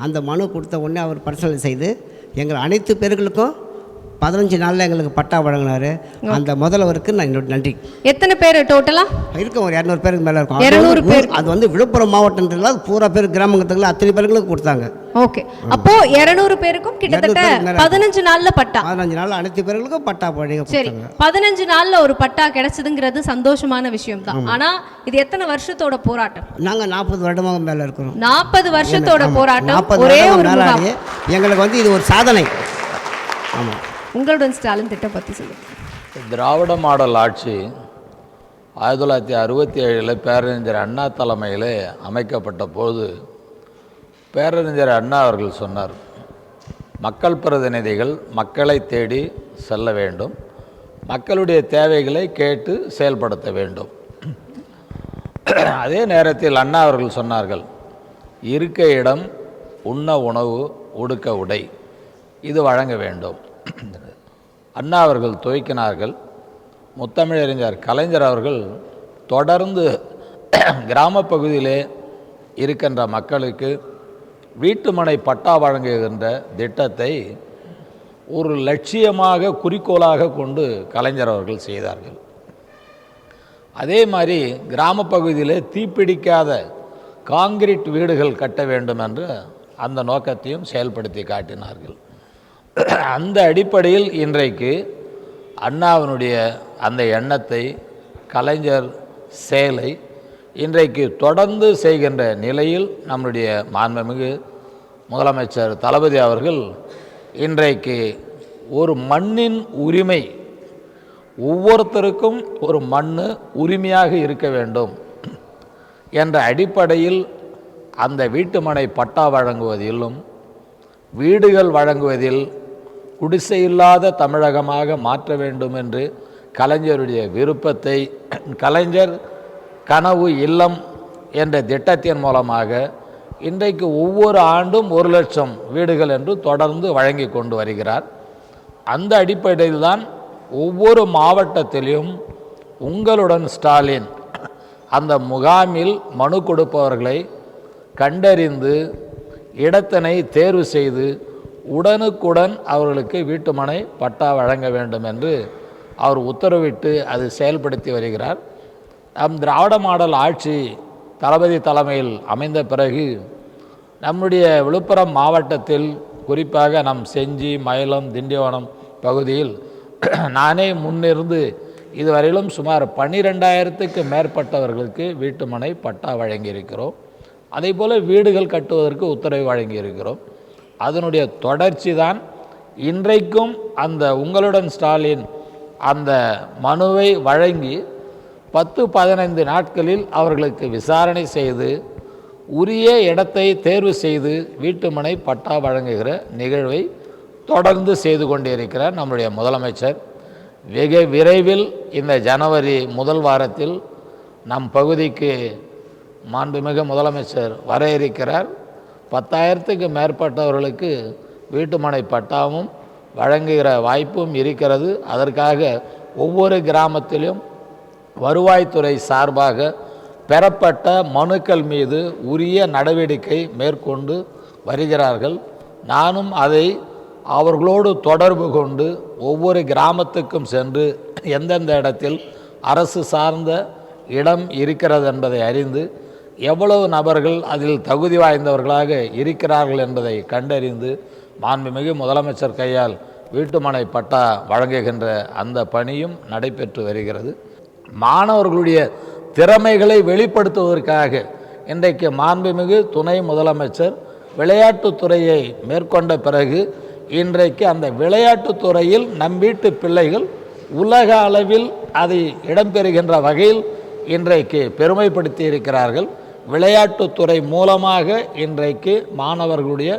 அந்த மனு கொடுத்த உடனே அவர் பரிசீலனை செய்து எங்கள் அனைத்து பேர்களுக்கும் 15 நாளில் எங்களுக்கு பட்டா வழங்கினார். அந்த முதல்வருக்கு நான் என்னோட நன்றி. எத்தனை பேர் டோட்டலாக இருக்கும்? ஒரு 200 பேருக்கு மேலே இருக்கும். 200 பேர். அது வந்து விழுப்புரம் மாவட்டத்தில் பூரா பேர் கிராமத்தில் அத்தனை பேர்களுக்கு கொடுத்தாங்க. ஓகே. அப்போ 200 பேருக்கும் கிட்டத்தட்ட 15 நாள்ல பட்டா. 15 நாள் அனைத்து பேர்களுக்கும் பட்டா வழங்க. சரி, 15 நாள்ல ஒரு பட்டா கிடைச்சதுங்கிறது சந்தோஷமான விஷயம் தான். ஆனா இது எத்தனை வருஷத்தோட போராட்டம்? நாங்கள் 40 வருடமாக மேலே இருக்கிறோம். 40 வருஷத்தோட போராட்டம். 40 ஒரே ஒரு நாளாடி எங்களுக்கு வந்து இது ஒரு சாதனை. ஆமாம். உங்களுடன் ஸ்டாலின் திட்டம் பற்றி சொல்லுங்கள். திராவிட மாடல் ஆட்சி 1967 பேரறிஞர் அண்ணா தலைமையில் அமைக்கப்பட்ட போது பேரறிஞர் அண்ணா அவர்கள் சொன்னார், மக்கள் பிரதிநிதிகள் மக்களை தேடி செல்ல வேண்டும், மக்களுடைய தேவைகளை கேட்டு செயல்படுத்த வேண்டும். அதே நேரத்தில் அண்ணா அவர்கள் சொன்னார்கள், இருக்க இடம், உண்ண உணவு, உடுக்க உடை, இது வழங்க வேண்டும். அண்ணா அவர்கள் துவக்கினார்கள். முத்தமிழறிஞர் கலைஞர் அவர்கள் தொடர்ந்து கிராமப்பகுதியிலே இருக்கின்ற மக்களுக்கு வீட்டுமனை பட்டா வழங்குகின்ற திட்டத்தை ஒரு லட்சியமாக குறிக்கோளாக கொண்டு கலைஞர் அவர்கள் செய்தார்கள். அதே மாதிரி கிராமப்பகுதியிலே தீப்பிடிக்காத காங்கிரீட் வீடுகள் கட்ட வேண்டும் என்று அந்த நோக்கத்தையும் செயல்படுத்தி காட்டினார்கள். அந்த அடிப்படையில் இன்றைக்கு அண்ணாவினுடைய அந்த எண்ணத்தை கலைஞர் செயலை இன்றைக்கு தொடர்ந்து செய்கின்ற நிலையில் நம்முடைய மாண்புமிகு முதலமைச்சர் தளபதி அவர்கள் இன்றைக்கு ஒரு மண்ணின் உரிமை, ஒவ்வொருத்தருக்கும் ஒரு மண் உரிமையாக இருக்க வேண்டும் என்ற அடிப்படையில் அந்த வீட்டுமனை பட்டா வழங்குவதிலும் வீடுகள் வழங்குவதில் குடிசையில்லாத தமிழகமாக மாற்ற வேண்டும் என்று கலைஞருடைய விருப்பத்தை கலைஞர் கனவு இல்லம் என்ற திட்டத்தின் மூலமாக இன்றைக்கு ஒவ்வொரு ஆண்டும் 1 லட்சம் வீடுகள் என்று தொடர்ந்து வழங்கி கொண்டு வருகிறார். அந்த அடிப்படையில் தான் ஒவ்வொரு மாவட்டத்திலும் உங்களுடன் ஸ்டாலின் அந்த முகாமில் மனு கொடுப்பவர்களை கண்டறிந்து இடத்தினை தேர்வு செய்து உடனுக்குடன் அவர்களுக்கு வீட்டுமனை பட்டா வழங்க வேண்டும் என்று அவர் உத்தரவிட்டு அது செயல்படுத்தி வருகிறார். நம் திராவிட மாடல் ஆட்சி தளபதி தலைமையில் அமைந்த பிறகு நம்முடைய விழுப்புரம் மாவட்டத்தில் குறிப்பாக நம் செஞ்சி, மயிலம், திண்டிவனம் பகுதியில் நானே முன்னிருந்து இதுவரையிலும் சுமார் 12,000க்கு மேற்பட்டவர்களுக்கு வீட்டுமனை பட்டா வழங்கியிருக்கிறோம். அதேபோல் வீடுகள் கட்டுவதற்கு உத்தரவு வழங்கியிருக்கிறோம். அதனுடைய தொடர்ச்சி தான் இன்றைக்கும் அந்த உங்களுடன் ஸ்டாலின் அந்த மனுவை வழங்கி 10-15 நாட்களில் அவர்களுக்கு விசாரணை செய்து உரிய இடத்தை தேர்வு செய்து வீட்டுமனை பட்டா வழங்குகிற நிகழ்வை தொடர்ந்து செய்து கொண்டிருக்கிறார் நம்முடைய முதலமைச்சர். வெகு விரைவில் இந்த ஜனவரி முதல் வாரத்தில் நம் பகுதிக்கு மாண்புமிகு முதலமைச்சர் வர இருக்கிறார். 10,000க்கு மேற்பட்டவர்களுக்கு வீட்டுமனை பட்டாவும் வழங்குகிற வாய்ப்பும் இருக்கிறது. அதற்காக ஒவ்வொரு கிராமத்திலும் வருவாய்த்துறை சார்பாக பெறப்பட்ட மனுக்கள் மீது உரிய நடவடிக்கை மேற்கொண்டு வருகிறார்கள். நானும் அதை அவர்களோடு தொடர்பு கொண்டு ஒவ்வொரு கிராமத்துக்கும் சென்று எந்தெந்த இடத்தில் அரசு சார்ந்த இடம் இருக்கிறது என்பதை அறிந்து எவ்வளவு நபர்கள் அதில் தகுதி வாய்ந்தவர்களாக இருக்கிறார்கள் என்பதை கண்டறிந்து மாண்புமிகு முதலமைச்சர் கையால் வீட்டுமனை பட்டா வழங்குகின்ற அந்த பணியும் நடைபெற்று வருகிறது. மாணவர்களுடைய திறமைகளை வெளிப்படுத்துவதற்காக இன்றைக்கு மாண்புமிகு துணை முதலமைச்சர் விளையாட்டுத்துறையை மேற்கொண்ட பிறகு இன்றைக்கு அந்த விளையாட்டுத்துறையில் நம் வீட்டு பிள்ளைகள் உலக அளவில் அதை இடம்பெறுகின்ற வகையில் இன்றைக்கு பெருமைப்படுத்தி இருக்கிறார்கள். விளையாட்டுத்துறை மூலமாக இன்றைக்கு மாணவர்களுடைய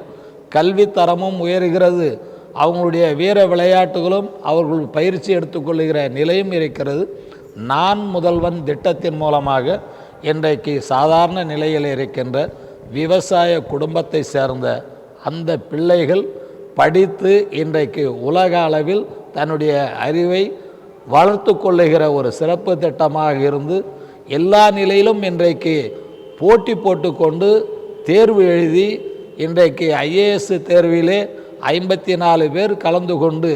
கல்வித்தரமும் உயர்கிறது, அவங்களுடைய வீர விளையாட்டுகளும் அவர்கள் பயிற்சி எடுத்துக்கொள்கிற நிலையும் இருக்கிறது. நான் முதல்வன் திட்டத்தின் மூலமாக இன்றைக்கு சாதாரண நிலையில் இருக்கின்ற விவசாய குடும்பத்தை சேர்ந்த அந்த பிள்ளைகள் படித்து இன்றைக்கு உலக அளவில் தன்னுடைய அறிவை வளர்த்து கொள்ளுகிற ஒரு சிறப்பு திட்டமாக இருந்து எல்லா நிலையிலும் இன்றைக்கு போட்டி போட்டுக்கொண்டு தேர்வு எழுதி இன்றைக்கு ஐஏஎஸ் தேர்விலே 54 பேர் கலந்து கொண்டு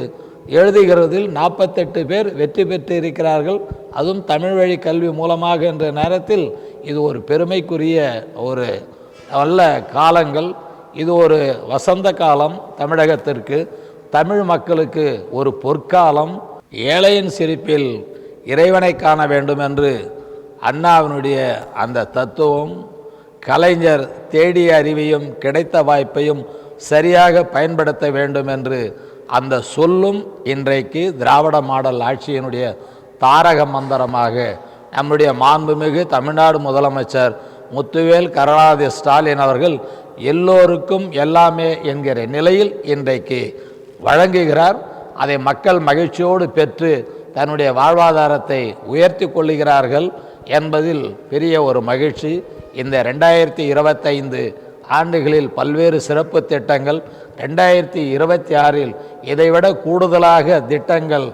எழுதுகிறதில் 48 பேர் வெற்றி பெற்று இருக்கிறார்கள். அதுவும் தமிழ் வழி கல்வி மூலமாக என்ற நேரத்தில் இது ஒரு பெருமைக்குரிய ஒரு நல்ல காலங்கள். இது ஒரு வசந்த காலம் தமிழகத்திற்கு, தமிழ் மக்களுக்கு ஒரு பொற்காலம். ஏழையின் சிரிப்பில் இறைவனை காண வேண்டும் என்று அண்ணாவினுடைய அந்த தத்துவம், கலைஞர் தேடிய அறிவையும் கிடைத்த வாய்ப்பையும் சரியாக பயன்படுத்த வேண்டும் என்று அந்த சொல்லும் இன்றைக்கு திராவிட மாடல் ஆட்சியினுடைய தாரக மந்திரமாக நம்முடைய மாண்புமிகு தமிழ்நாடு முதலமைச்சர் முத்துவேல் கருணாநிதி ஸ்டாலின் அவர்கள் எல்லோருக்கும் எல்லாமே என்கிற நிலையில் இன்றைக்கு வழங்குகிறார். அதை மக்கள் மகிழ்ச்சியோடு பெற்று தன்னுடைய வாழ்வாதாரத்தை உயர்த்தி கொள்ளுகிறார்கள் என்பதில் பெரிய ஒரு மகிழ்ச்சி. இந்த 2025 ஆண்டுகளில் பல்வேறு சிறப்பு திட்டங்கள், 2026இல் இதைவிட கூடுதலாக திட்டங்கள்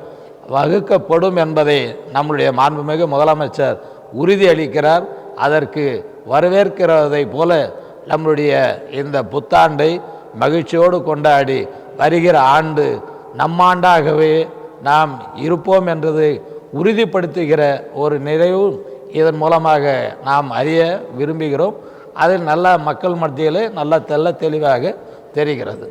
வகுக்கப்படும் என்பதை நம்முடைய மாண்புமிகு முதலமைச்சர் உறுதியளிக்கிறார். அதற்கு வரவேற்கிறதை போல நம்முடைய இந்த புத்தாண்டை மகிழ்ச்சியோடு கொண்டாடி வருகிற ஆண்டு நம்மாண்டாகவே நாம் இருப்போம் என்றதை உறுதிப்படுத்துகிற ஒரு நிறைவு இதன் மூலமாக நாம் அறிய விரும்புகிறோம். அதில் நல்ல மக்கள் மத்தியில் நல்ல தெளிவாக தெரிகிறது.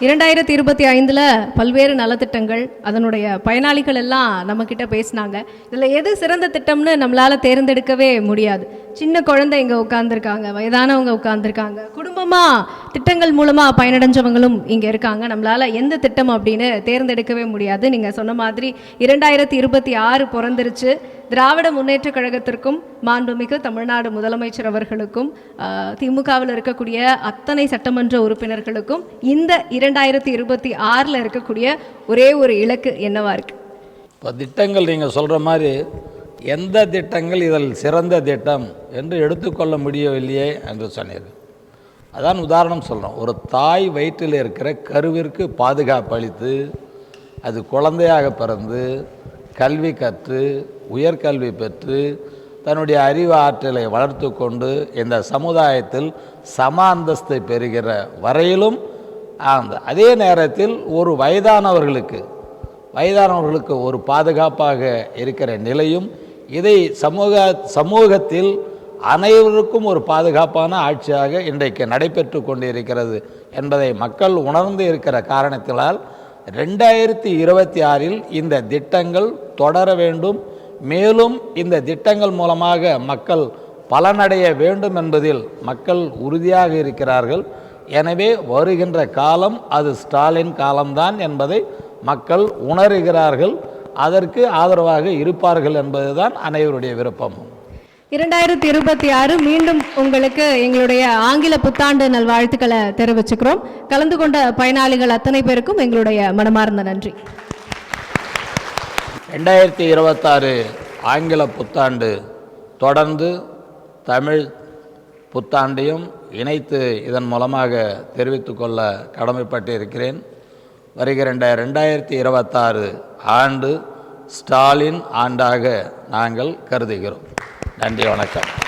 2025 பல்வேறு நலத்திட்டங்கள், அதனுடைய பயனாளிகள் எல்லாம் நம்மக்கிட்ட பேசினாங்க. இதில் எது சிறந்த திட்டம்னு நம்மளால் தேர்ந்தெடுக்கவே முடியாது. சின்ன குழந்தை இங்கே உட்காந்துருக்காங்க, வயதானவங்க உட்காந்துருக்காங்க, குடும்பமாக திட்டங்கள் மூலமாக பயனடைஞ்சவங்களும் இங்கே இருக்காங்க. நம்மளால் எந்த திட்டம் அப்படின்னு தேர்ந்தெடுக்கவே முடியாது. நீங்கள் சொன்ன மாதிரி 2026 பிறந்துருச்சு. திராவிட முன்னேற்ற கழகத்திற்கும் மாண்புமிகு தமிழ்நாடு முதலமைச்சர் அவர்களுக்கும் திமுகவில் இருக்கக்கூடிய அத்தனை சட்டமன்ற உறுப்பினர்களுக்கும் இந்த 2026 இருக்கக்கூடிய ஒரே ஒரு இலக்கு என்னவா இருக்கு? இப்போ திட்டங்கள் நீங்கள் சொல்கிற மாதிரி எந்த திட்டங்கள் இதில் சிறந்த திட்டம் என்று எடுத்துக்கொள்ள முடியவில்லையே என்று சொன்னீர்கள். அதான் உதாரணம் சொல்கிறோம். ஒரு தாய் வயிற்றில் இருக்கிற கருவிற்கு பாதுகாப்பு அளித்து அது குழந்தையாக பிறந்து கல்வி கற்று உயர்கல்வி பெற்று தன்னுடைய அறிவு ஆற்றலை வளர்த்து கொண்டு இந்த சமுதாயத்தில் சம அந்தஸ்தை பெறுகிற வரையிலும் அதே நேரத்தில் ஒரு வயதானவர்களுக்கு ஒரு பாதுகாப்பாக இருக்கிற நிலையும், இதை சமூகத்தில் அனைவருக்கும் ஒரு பாதுகாப்பான ஆட்சியாக இன்றைக்கு நடைபெற்று கொண்டிருக்கிறது என்பதை மக்கள் உணர்ந்து இருக்கிற காரணத்தினால் 2026இல் இந்த திட்டங்கள் தொடர வேண்டும். மேலும் இந்த திட்டங்கள் மூலமாக மக்கள் பலனடைய வேண்டும் என்பதில் மக்கள் உறுதியாக இருக்கிறார்கள். எனவே வருகின்ற காலம் அது ஸ்டாலின் காலம்தான் என்பதை மக்கள் உணர்கிறார்கள். அதற்கு ஆதரவாக இருப்பார்கள் என்பதுதான் அனைவருடைய விருப்பம். 2026 மீண்டும் உங்களுக்கு எங்களுடைய ஆங்கில புத்தாண்டு நல்வாழ்த்துக்களை தெரிவிச்சுக்கிறோம். கலந்து கொண்ட பயனாளிகள் அத்தனை பேருக்கும் எங்களுடைய மனமார்ந்த நன்றி. 2026 ஆங்கில புத்தாண்டு தொடர்ந்து தமிழ் புத்தாண்டையும் இணைத்து இதன் மூலமாக தெரிவித்துக்கொள்ள கடமைப்பட்டு இருக்கிறேன். வருகிற 2026 ஆண்டு ஸ்டாலின் ஆண்டாக நாங்கள் கருதுகிறோம். நன்றி, வணக்கம்.